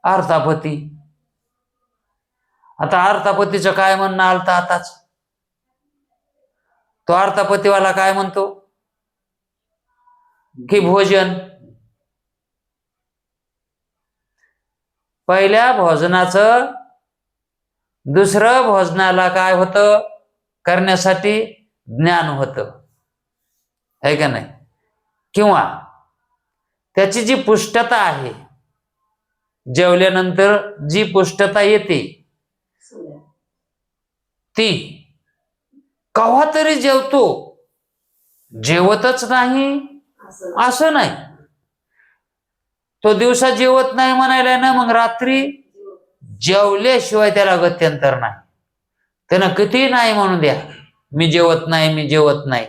अर्थापत्ती. आता अर्थापत्तीचं काय म्हणणं आलं आताच? तो अर्थापत्तीवाला काय म्हणतो की भोजन, पहिल्या भोजनाचं दुसरं भोजनाला काय होतं करण्यासाठी? ज्ञान होतं, है का नाही? किंवा त्याची जी पुष्टता आहे, जेवल्यानंतर जी पुष्टता येते ती केव्हा तरी जेवतो, जेवतच नाही असं नाही. तो दिवसा जेवत नाही म्हणायला ना, मग रात्री जेवल्याशिवाय त्याला गत्यंतर नाही. त्यानं किती नाही म्हणू द्या, मी जेवत नाही, मी जेवत नाही.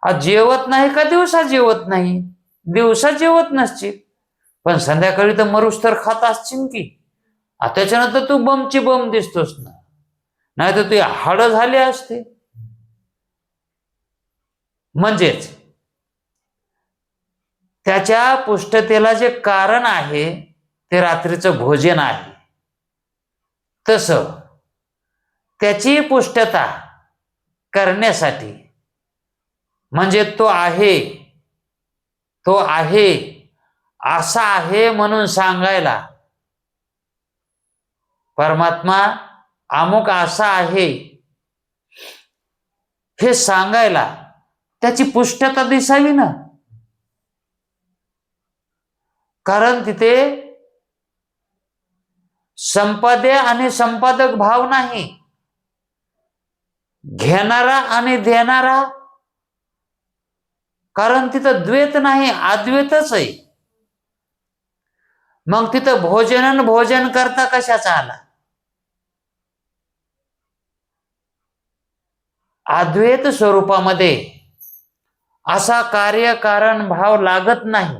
आज जेवत नाही का दिवसा जेवत नाही? दिवसा जेवत नसची, पण संध्याकाळी तर मरुस तर खात असशील की. त्याच्यानंतर तू बमची बम दिसतोस ना, नाही तर तुझी हाड झाली असते. म्हणजेच त्याच्या पुष्टतेला जे कारण आहे ते रात्रीचं भोजन आहे. तसं त्याची पुष्टता करण्यासाठी, म्हणजे तो आहे, तो आहे, असा आहे म्हणून सांगायला, परमात्मा अमुक असा आहे हे सांगायला त्याची पुष्टता दिसावी ना. कारण तिथे संपाद्य आणि संपादक भाव नाही, घेणारा आणि देणारा, कारण तिथं द्वैत नाही, अद्वैतच आहे. मग तिथं भोजन भोजन करता कशाचा आला? अद्वैत स्वरूपामध्ये असा कार्यकारण भाव लागत नाही.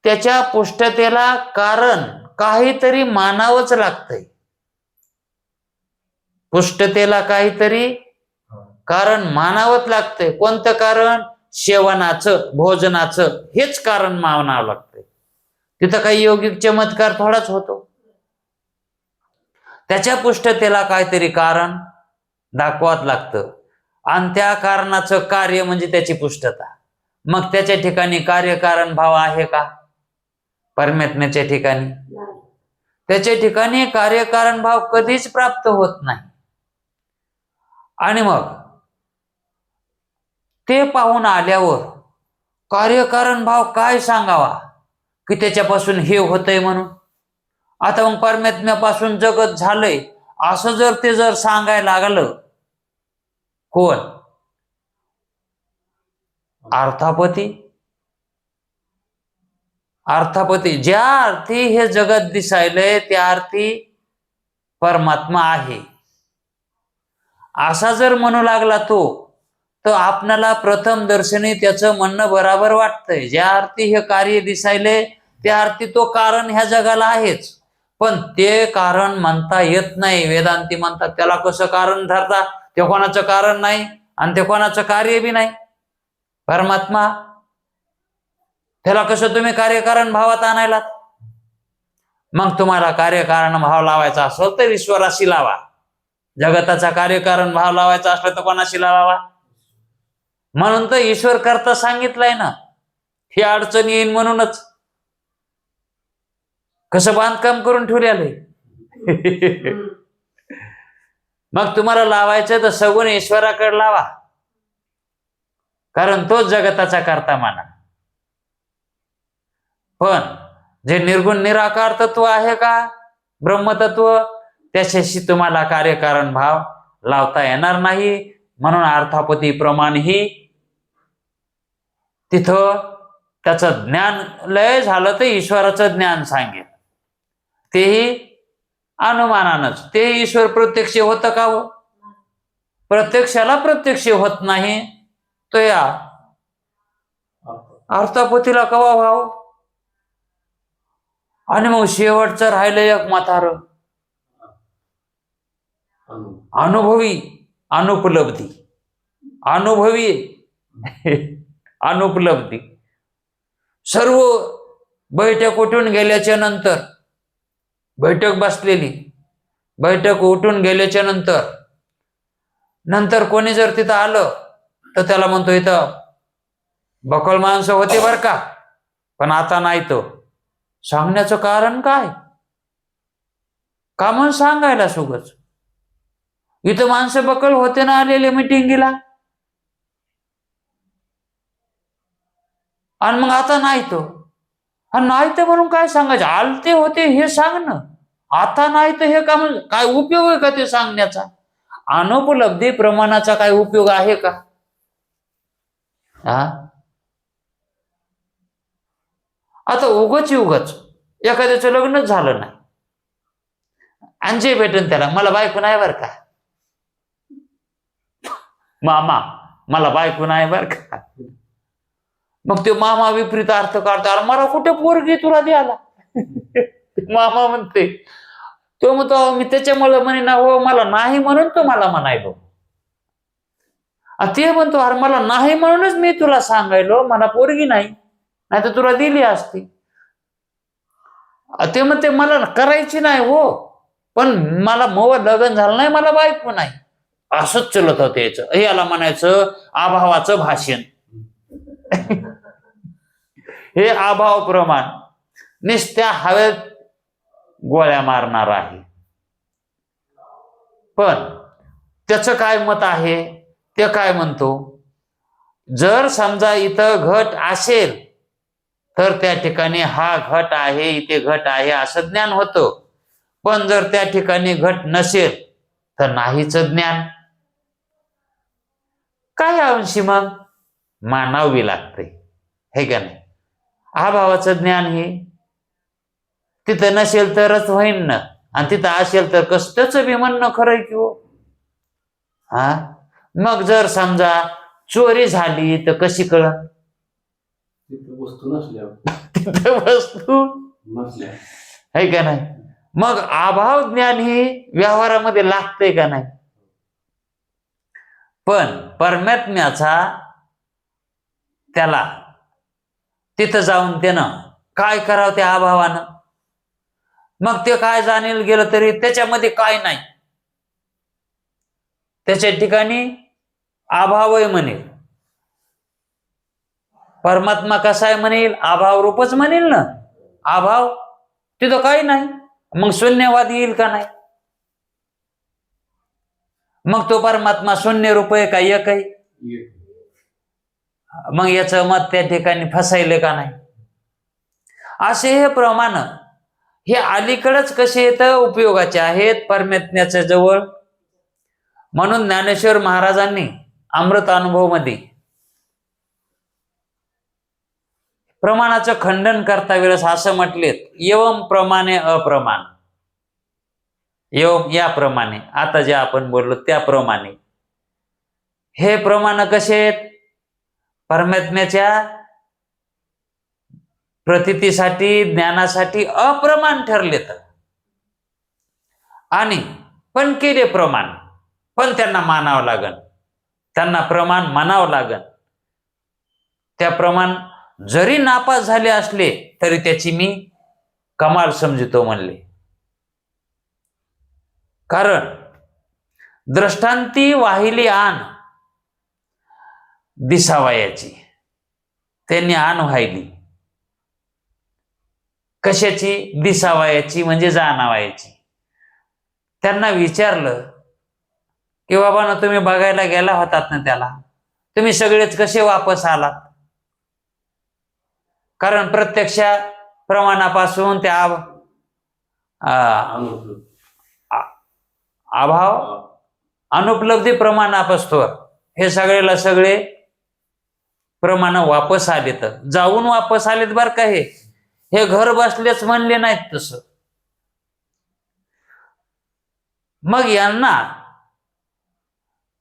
त्याच्या पुष्टतेला कारण काहीतरी मानावंच लागतंय. पुष्टतेला काहीतरी कारण मानावंच लागतंय. कोणतं कारण? सेवनाचं, भोजनाचं, हेच कारण मानावं लागतंय. तिथं काही योगिक चमत्कार थोडाच होतो. त्याच्या पुष्टतेला काहीतरी कारण दाखवावं लागतं, आणि त्या कारणाचं कार्य म्हणजे त्याची पुष्टता. मग त्याच्या ठिकाणी कार्यकारण भाव आहे का? परमात्म्याच्या ठिकाणी, त्याच्या ठिकाणी कार्यकारण भाव कधीच प्राप्त होत नाही. आणि मग ते पाहून आल्यावर कार्यकारण भाव काय सांगावा की त्याच्यापासून हे होतंय म्हणून. आता मग परमात्म्यापासून जगत झालंय असं जर ते सांगायला लागलं, कोण? अर्थापती. अर्थापती ज्या अर्थी हे जगत दिसायलंय त्या अर्थी परमात्मा आहे असा जर म्हणू लागला तो, तर आपल्याला प्रथम दर्शनी त्याचं म्हणणं बराबर वाटतंय. ज्या अर्थी हे कार्य दिसायले त्या अर्थी तो कारण ह्या जगाला आहेच, पण ते कारण म्हणता येत नाही. वेदांती म्हणतात त्याला कसं कारण धरता, ते कोणाचं कारण नाही आणि ते कोणाचं कार्य बी नाही. परमात्मा, त्याला कसं तुम्ही कार्यकारण भावात आणायला? मग तुम्हाला कार्यकारण भाव लावायचा असेल तर ईश्वराशी लावा. जगताचा कार्यकारण भाव लावायचा असला तर कोणाशी लावावा? म्हणून तर ईश्वर करता सांगितलंय ना, ही अडचण येईन म्हणूनच. कसं बांधकाम करून ठेवलेलं मग तुम्हाला लावायचं तर सगुण ईश्वराकडे लावा, कारण तोच जगताचा करता माना. पण जे निर्गुण निराकार तत्व आहे का, ब्रह्मतत्व, त्याच्याशी तुम्हाला कार्यकारण भाव लावता येणार नाही. म्हणून अर्थापती प्रमाणही तिथं त्याचं ज्ञान लय झालं तर ईश्वराचं ज्ञान सांगेल, तेही अनुमानानच. ते ईश्वर प्रत्यक्ष होतं का हो? प्रत्यक्षाला प्रत्यक्ष होत नाही, तो या अर्थापतीला कवा भाव? आणि मग शेवटचं राहिलं एक म्हातार, अनुभवी अनुपलब्धी. अनुभवी अनुपलब्धी. सर्व बैठक उठून गेल्याच्या नंतर, बैठक बसलेली, बैठक उठून गेल्याच्या नंतर कोणी जर तिथं आलं तर त्याला म्हणतो इथं बकल माणसं होते बर का, पण आता नाही. तो सांगण्याचं कारण काय? का म्हणून सांगायला सुगच इथं माणसं बकल होते ना आलेले मिटिंगीला, आणि मग आता नाही. तो नाही तर म्हणून काय सांगायचं? आलते होते हे सांग ना, आता नाही तर हे का म्हणजे काय उपयोग आहे का ते सांगण्याचा? अनुपलब्धी प्रमाणाचा काय उपयोग आहे का? आता उगच एखाद्याचं लग्नच झालं नाही आणि जे भेटन त्याला, मला बायको नाही बर का मामा, मला बायको नाही बर का. मग ते मामा विपरीत अर्थ काढतो, अरे मला कुठे पोरगी तुला द्यायला. मामा म्हणते, तो म्हणतो मी त्याच्यामुळे म्हणे ना हो, मला नाही म्हणून तो मला म्हणायलो. ते म्हणतो अरे मला नाही म्हणूनच मी तुला सांगायलो, मला पोरगी नाही, नाही तर तुला दिली असती. ते म्हणते मला करायची नाही हो, पण मला लग्न झालं नाही, मला बायको नाही. असंच चलत होतं याचं. याला म्हणायचं अभावाचं भाषण. हे अभाव प्रमाण नुसत्या हवेत गोळ्या मारणार आहे. पण त्याचं काय मत आहे, ते काय म्हणतो, जर समजा इथं घट असेल तर त्या ठिकाणी हा घट आहे, इथे घट आहे असं ज्ञान होतं. पण जर त्या ठिकाणी घट नसेल तर नाहीच ज्ञान. काय अंशी मग मानावी लागते, हे का नाही. अभावाचं ज्ञान हे तिथं नसेल तरच होईन ना, आणि तिथं असेल तर कसं त्याचं बी म्हणणं खरंय की हो. हा, मग जर समजा चोरी झाली तर कशी कळत, तिथे वस्तू नसल्या तिथं वस्तू नसल्या, है का नाही. मग अभाव ज्ञान ही व्यवहारामध्ये लागतंय का नाही. पण परमात्म्याचा त्याला तिथं जाऊन त्यानं काय करावं त्या अभावानं, मग ते काय जाणील गेलं तरी त्याच्यामध्ये काय नाही, त्याच्या ठिकाणी अभावही म्हणेल. परमात्मा कसा आहे म्हणेल, अभाव रूपच म्हणेल ना. अभाव तिथं काही नाही, मग शून्यवाद येईल का नाही. मग तो परमात्मा शून्य रूप आहे का एक आहे, मग याचं मत त्या ठिकाणी फसायले का नाही. असे हे प्रमाण हे अलीकडच कसे येतं उपयोगाचे आहेत परमात्म्याच्या जवळ. म्हणून ज्ञानेश्वर महाराजांनी अमृत अनुभव मध्ये प्रमाणाचं खंडन करता वेळेस असं म्हटलेत, एवम प्रमाणे अप्रमाण. एवम याप्रमाणे, आता जे आपण बोललो त्याप्रमाणे. हे प्रमाण कसे आहेत, परमात्म्याच्या प्रतीतीसाठी ज्ञानासाठी अप्रमाण ठरलेत, आणि पण केले प्रमाण, पण त्यांना मानावं लागन, त्यांना प्रमाण मानावं लागन. त्या प्रमाण जरी नापास झाले असले तरी त्याची मी कमाल समजतो म्हणले. कारण दृष्टांती वाहिली आण दिसावयाची, त्यांनी आण वाहिली कशाची, दिसावयाची म्हणजे जाणावयाची. त्यांना विचारलं की बाबा ना तुम्ही बघायला गेला होतात ना त्याला, तुम्ही सगळेच कसे वापस आलात. कारण प्रत्यक्ष प्रमाणापासून त्या अभाव अनुपलब्धी प्रमाणापासून हे सगळेला सगळे प्रमाण वापस आलेत, जाऊन वापस आलेत बर का. हे घर बसलेच म्हणले नाहीत तसं. मग यांना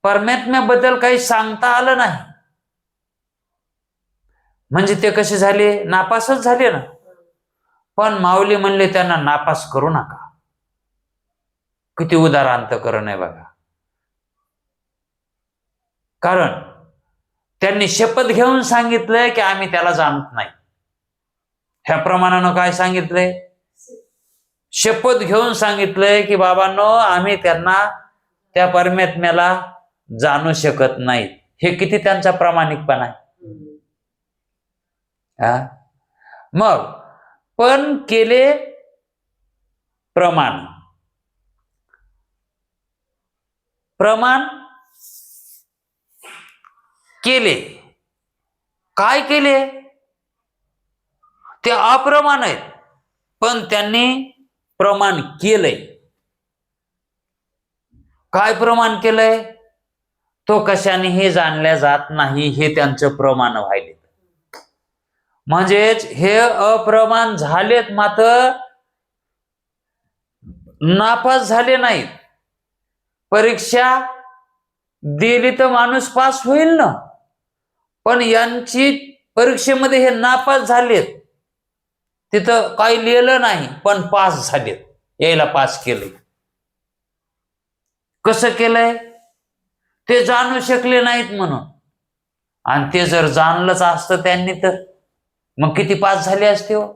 परमात्म्याबद्दल काही सांगता आलं नाही म्हणजे ते कसे झाले, नापासच झाले ना. पण माऊली म्हणले त्यांना नापास करू नका. किती उदार अंतःकरण आहे बघा. कारण त्यांनी शपथ घेऊन सांगितलंय की आम्ही त्याला जाणत नाही. ह्या प्रमाणानं काय सांगितलंय, शपथ घेऊन सांगितलंय की बाबांनो आम्ही त्यांना, त्या परमात्म्याला जाणू शकत नाही. हे किती त्यांचा प्रामाणिकपणा आहे. मग पण केले प्रमाण, प्रमाण केले, काय केले, ते अप्रमाण आहेत पण त्यांनी प्रमाण केलंय. काय प्रमाण केलंय, तो कशानेही जाणल्या जात नाही, हे त्यांचं प्रमाण व्हायले. म्हणजेच हे अप्रमाण झालेत मात्र नापास झाले नाहीत. परीक्षा दिली तर माणूस पास होईल ना, पण यांची परीक्षेमध्ये हे नापास झालेत. तिथं काही लिहिलं नाही पण पास झालेत, यायला पास केले. कसं केलंय? ते जाणू शकले नाहीत म्हणून. आणि ते जर जाणलंच असतं त्यांनी तर मग किती पास झाले असते हो.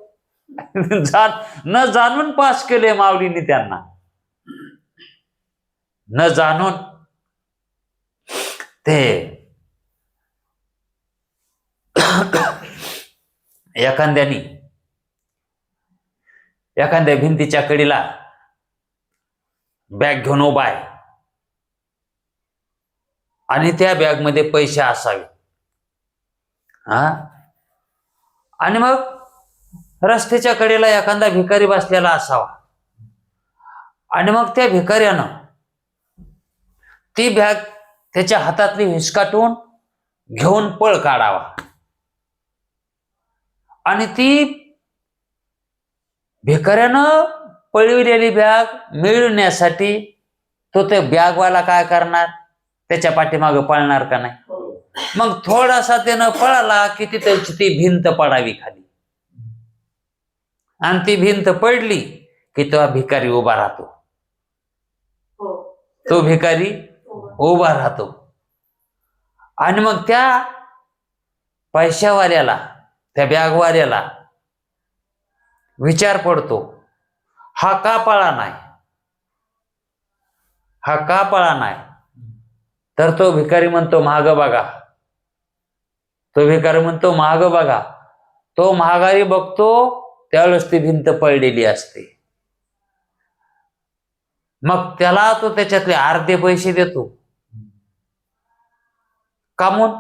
न जाणून पास केले माऊलींनी त्यांना, न जाणून. ते एखाद्या भिंतीच्या कडीला बॅग घेऊन उभा आहे आणि त्या बॅग मध्ये पैसे असावे. आणि मग रस्त्याच्या कडेला एखादा भिकारी बसलेला असावा आणि मग त्या भिकाऱ्यानं ती बॅग त्याच्या हातातली हिसकाटून घेऊन पळ काढावा. आणि ती भिकाऱ्यानं पळविलेली बॅग मिळवण्यासाठी तो त्या बॅगवाला काय करणार? त्याच्या पाठीमागं पळणार का नाही? मग थोडासा त्यानं पळाला की तिथं ती भिंत पडावी खाली, आणि ती भिंत पडली की तो भिकारी उभा राहतो. तो भिकारी उभा राहतो. आणि मग त्या पैशावाल्याला, त्या बॅगवाल्याला विचार पडतो, हा का पळा नाही, हा का पळा नाही? तर तो भिकारी म्हणतो मागं बघा. तो भिकारी म्हणतो मागं बघा. तो महागारी बघतो त्यावेळेस ती भिंत पडलेली असते. मग त्याला तो त्याच्यातले अर्धे पैसे देतो. का म्हणून?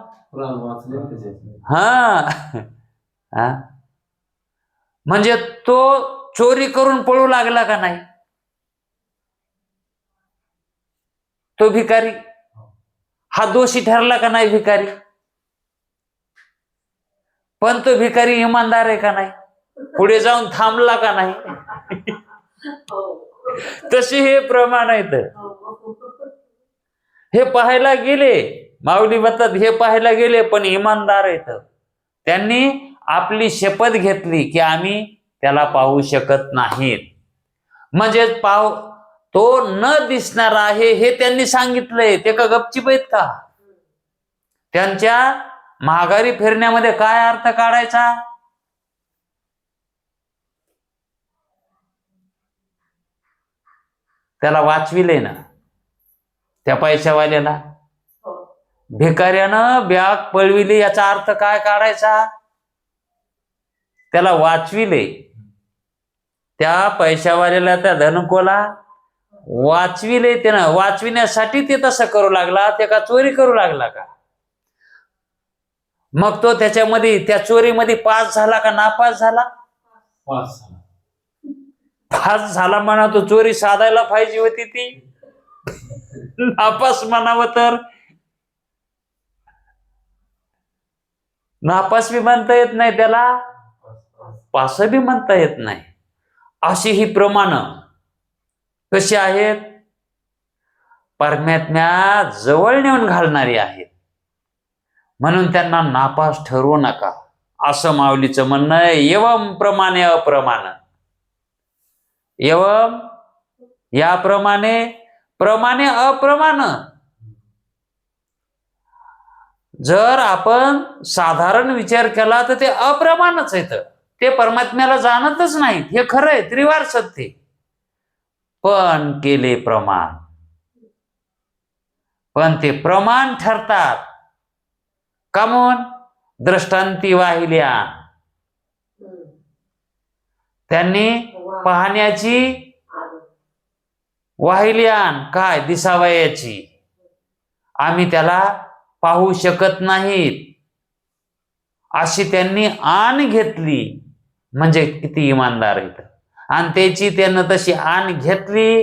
म्हणजे तो चोरी करून पळू लागला का नाही? तो भिकारी हा दोषी ठरला का नाही भिकारी? पण तो भिकारी इमानदार आहे का नाही? पुढे जाऊन थांबला का नाही? तशी हे प्रमाण आहेत. हे पाहायला गेले, माऊली म्हणतात हे पाहायला गेले पण इमानदार आहेत. त्यांनी आपली शपथ घेतली की आम्ही त्याला पाहू शकत नाहीत. म्हणजे तो न दिसणार आहे हे त्यांनी सांगितलंय. ते का गपचीप आहेत का? त्यांच्या माघारी फिरण्यामध्ये काय अर्थ काढायचा? त्याला वाचविले ना त्या पैशावाल्याला. भिकाऱ्यानं बॅग पळविली याचा अर्थ काय काढायचा? त्याला वाचविले. त्या पैशावाल्याला, त्या धनकोला वाचविले. त्यानं वाचविण्यासाठी ते तसं करू लागला. ते का चोरी करू लागला का? मग तो त्याच्यामध्ये, त्या चोरीमध्ये पास झाला का नापास झाला? पास झाला म्हणा. तो चोरी साधायला पाहिजे होती ती. नापास म्हणावं तर नापास बी म्हणता येत नाही त्याला, पास बी म्हणता येत नाही. अशी ही प्रमाण कशी आहेत? परमात्म्या जवळ नेऊन घालणारी आहेत. म्हणून त्यांना नापास ठरवू नका असं माऊलीचं म्हणणं आहे. एवं प्रमाणे अप्रमाण, एवं याप्रमाणे प्रमाणे अप्रमाण. जर आपण साधारण विचार केला तर ते अप्रमाणच आहेत. ते परमात्म्याला जाणतच नाहीत. हे खरं आहे, त्रिवार सत्य. पण केले प्रमाण, पण ते प्रमाण ठरतात. का म्हणून? दृष्टांती वाहिल्या. त्यांनी पाहण्याची वाहिल्यान काय दिसावयाची. आम्ही त्याला पाहू शकत नाहीत अशी त्यांनी आण घेतली. म्हणजे किती इमानदार आहेत. आणि त्याची त्यानं तशी आण घेतली.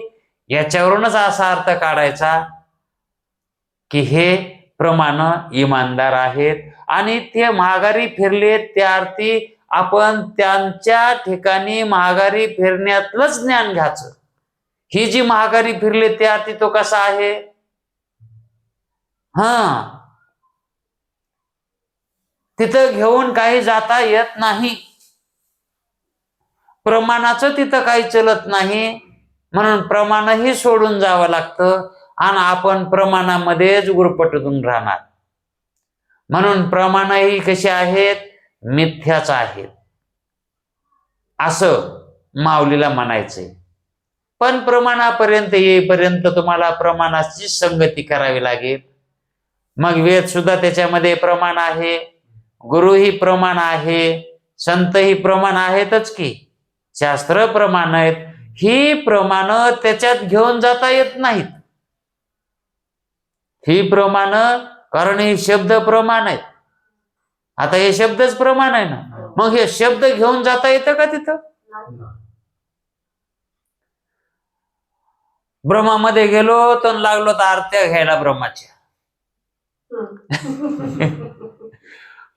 याच्यावरूनच असा अर्थ काढायचा की हे प्रमाण इमानदार आहेत. आणि ते माघारी फिरले त्या अर्थी आपण त्यांच्या ठिकाणी महागारी फिरण्यातलंच ज्ञान घ्यायचं. ही जी महागारी फिरले त्या ती तो कसा आहे, तिथं घेऊन काही जाता येत नाही. प्रमाणाचं तिथं काही चलत नाही, म्हणून प्रमाणही सोडून जावं लागतं आणि आपण प्रमाणामध्येच गुरफटून राहणार. म्हणून प्रमाणही कशी आहेत, मिथ्याच आहेत असं माऊलीला म्हणायचंय. पण प्रमाणापर्यंत येईपर्यंत तुम्हाला प्रमाणाची संगती करावी लागेल. मग वेद सुद्धा त्याच्यामध्ये प्रमाण आहे, गुरुही प्रमाण आहे, संतही प्रमाण आहेतच की, शास्त्र प्रमाण आहेत. ही प्रमाण त्याच्यात घेऊन जाता येत नाहीत. ही प्रमाण, कारण हे शब्द प्रमाण आहेत. आता हे शब्दच प्रमाण आहे ना, मग हे शब्द घेऊन जाता येतं का तिथं? ब्रह्मामध्ये गेलो तर लागलो तर आरत्या घ्यायला ब्रह्माच्या.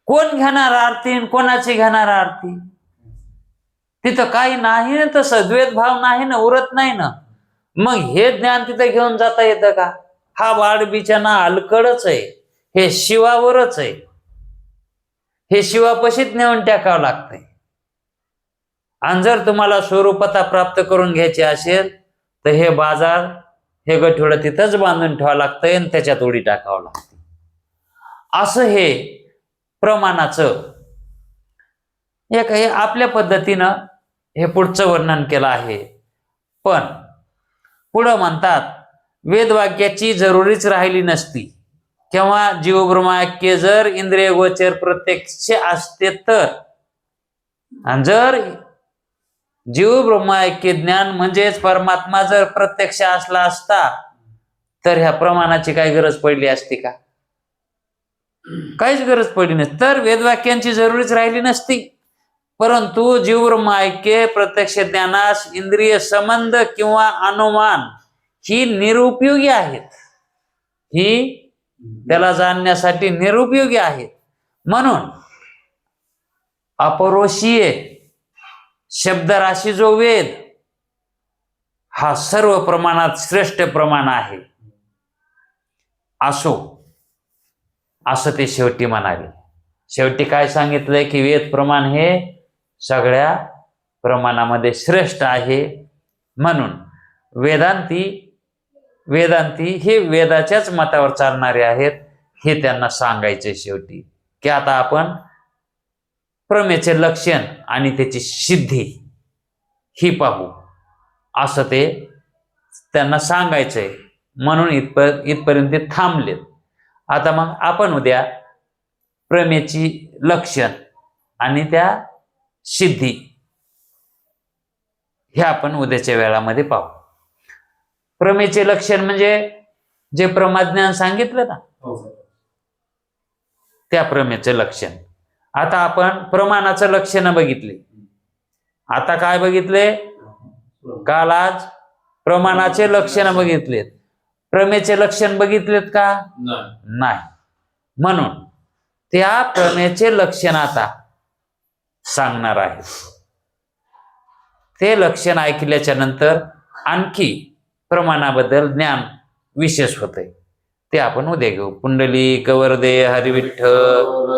कोण घेणार आरती, कोणाची घेणार आरती? तिथं काही नाही ना, तसं द्वैत भाव नाही ना, उरत नाही ना. मग हे ज्ञान तिथं घेऊन जाता येतं का? हा वाढबिचाना अलकडच आहे, हे शिवावरच आहे. हे शिवापशीच नेऊन टाकावं लागतंय. आणि जर तुम्हाला स्वरूपता प्राप्त करून घ्यायची असेल तर हे बाजार, हे गठोडं तिथंच बांधून ठेवावं लागतंय आणि त्याच्यात उडी टाकावं लागते. असं हे प्रमाणाचं एक हे आपल्या पद्धतीनं हे पुढचं वर्णन केलं आहे. पण पुढं म्हणतात वेदवाक्याची जरुरीच राहिली नसती किंवा जीवब्रह्माक्य जर इंद्रिय गोचर प्रत्यक्ष असते तर, आणि जर जीव ब्रह्माक्य ज्ञान म्हणजेच परमात्मा जर प्रत्यक्ष असला असता तर ह्या प्रमाणाची काही गरज पडली असती का? काहीच गरज पडली नसती. तर वेदवाक्यांची जरुरीच राहिली नसती. परंतु जीव ब्रह्माक्य प्रत्यक्ष ज्ञानास इंद्रिय संबंध किंवा अनुमान ही निरुपयोगी आहेत. ही त्याला जाणण्यासाठी निरुपयोगी आहेत. म्हणून अपरोशीय शब्दराशी जो वेद हा सर्व प्रमाणात श्रेष्ठ प्रमाण आहे असं ते शेवटी म्हणाले. शेवटी काय सांगितलंय की वेद प्रमाण हे सगळ्या प्रमाणामध्ये श्रेष्ठ आहे. म्हणून वेदांती हे वेदाच्याच मतावर चालणारे आहेत हे त्यांना सांगायचे शेवटी. की आता आपण प्रमेयचे लक्षण आणि त्याची सिद्धी ही पाहू असं ते त्यांना सांगायचंय. म्हणून इथपर्यंत ते थांबलेत. आता मग आपण उद्या प्रमेयची लक्षण आणि त्या सिद्धी हे आपण उद्याच्या वेळामध्ये पाहू. प्रमेयचे लक्षण म्हणजे जे प्रमाज्ञान सांगितलं ना त्या प्रमेयचे लक्षण. आता आपण प्रमाणाचं लक्षण बघितले. आता काय बघितले? काल आज प्रमाणाचे लक्षण बघितलेत. प्रमेयचे लक्षण बघितलेत का? नाही. म्हणून त्या प्रमेयचे लक्षण आता सांगणार आहे. ते लक्षण ऐकल्याच्या नंतर आणखी प्रमाणाबद्दल ज्ञान विशेष होतंय. ते आपण उद्या घेऊ. पुंडलिक वरदे हरी विठ्ठल.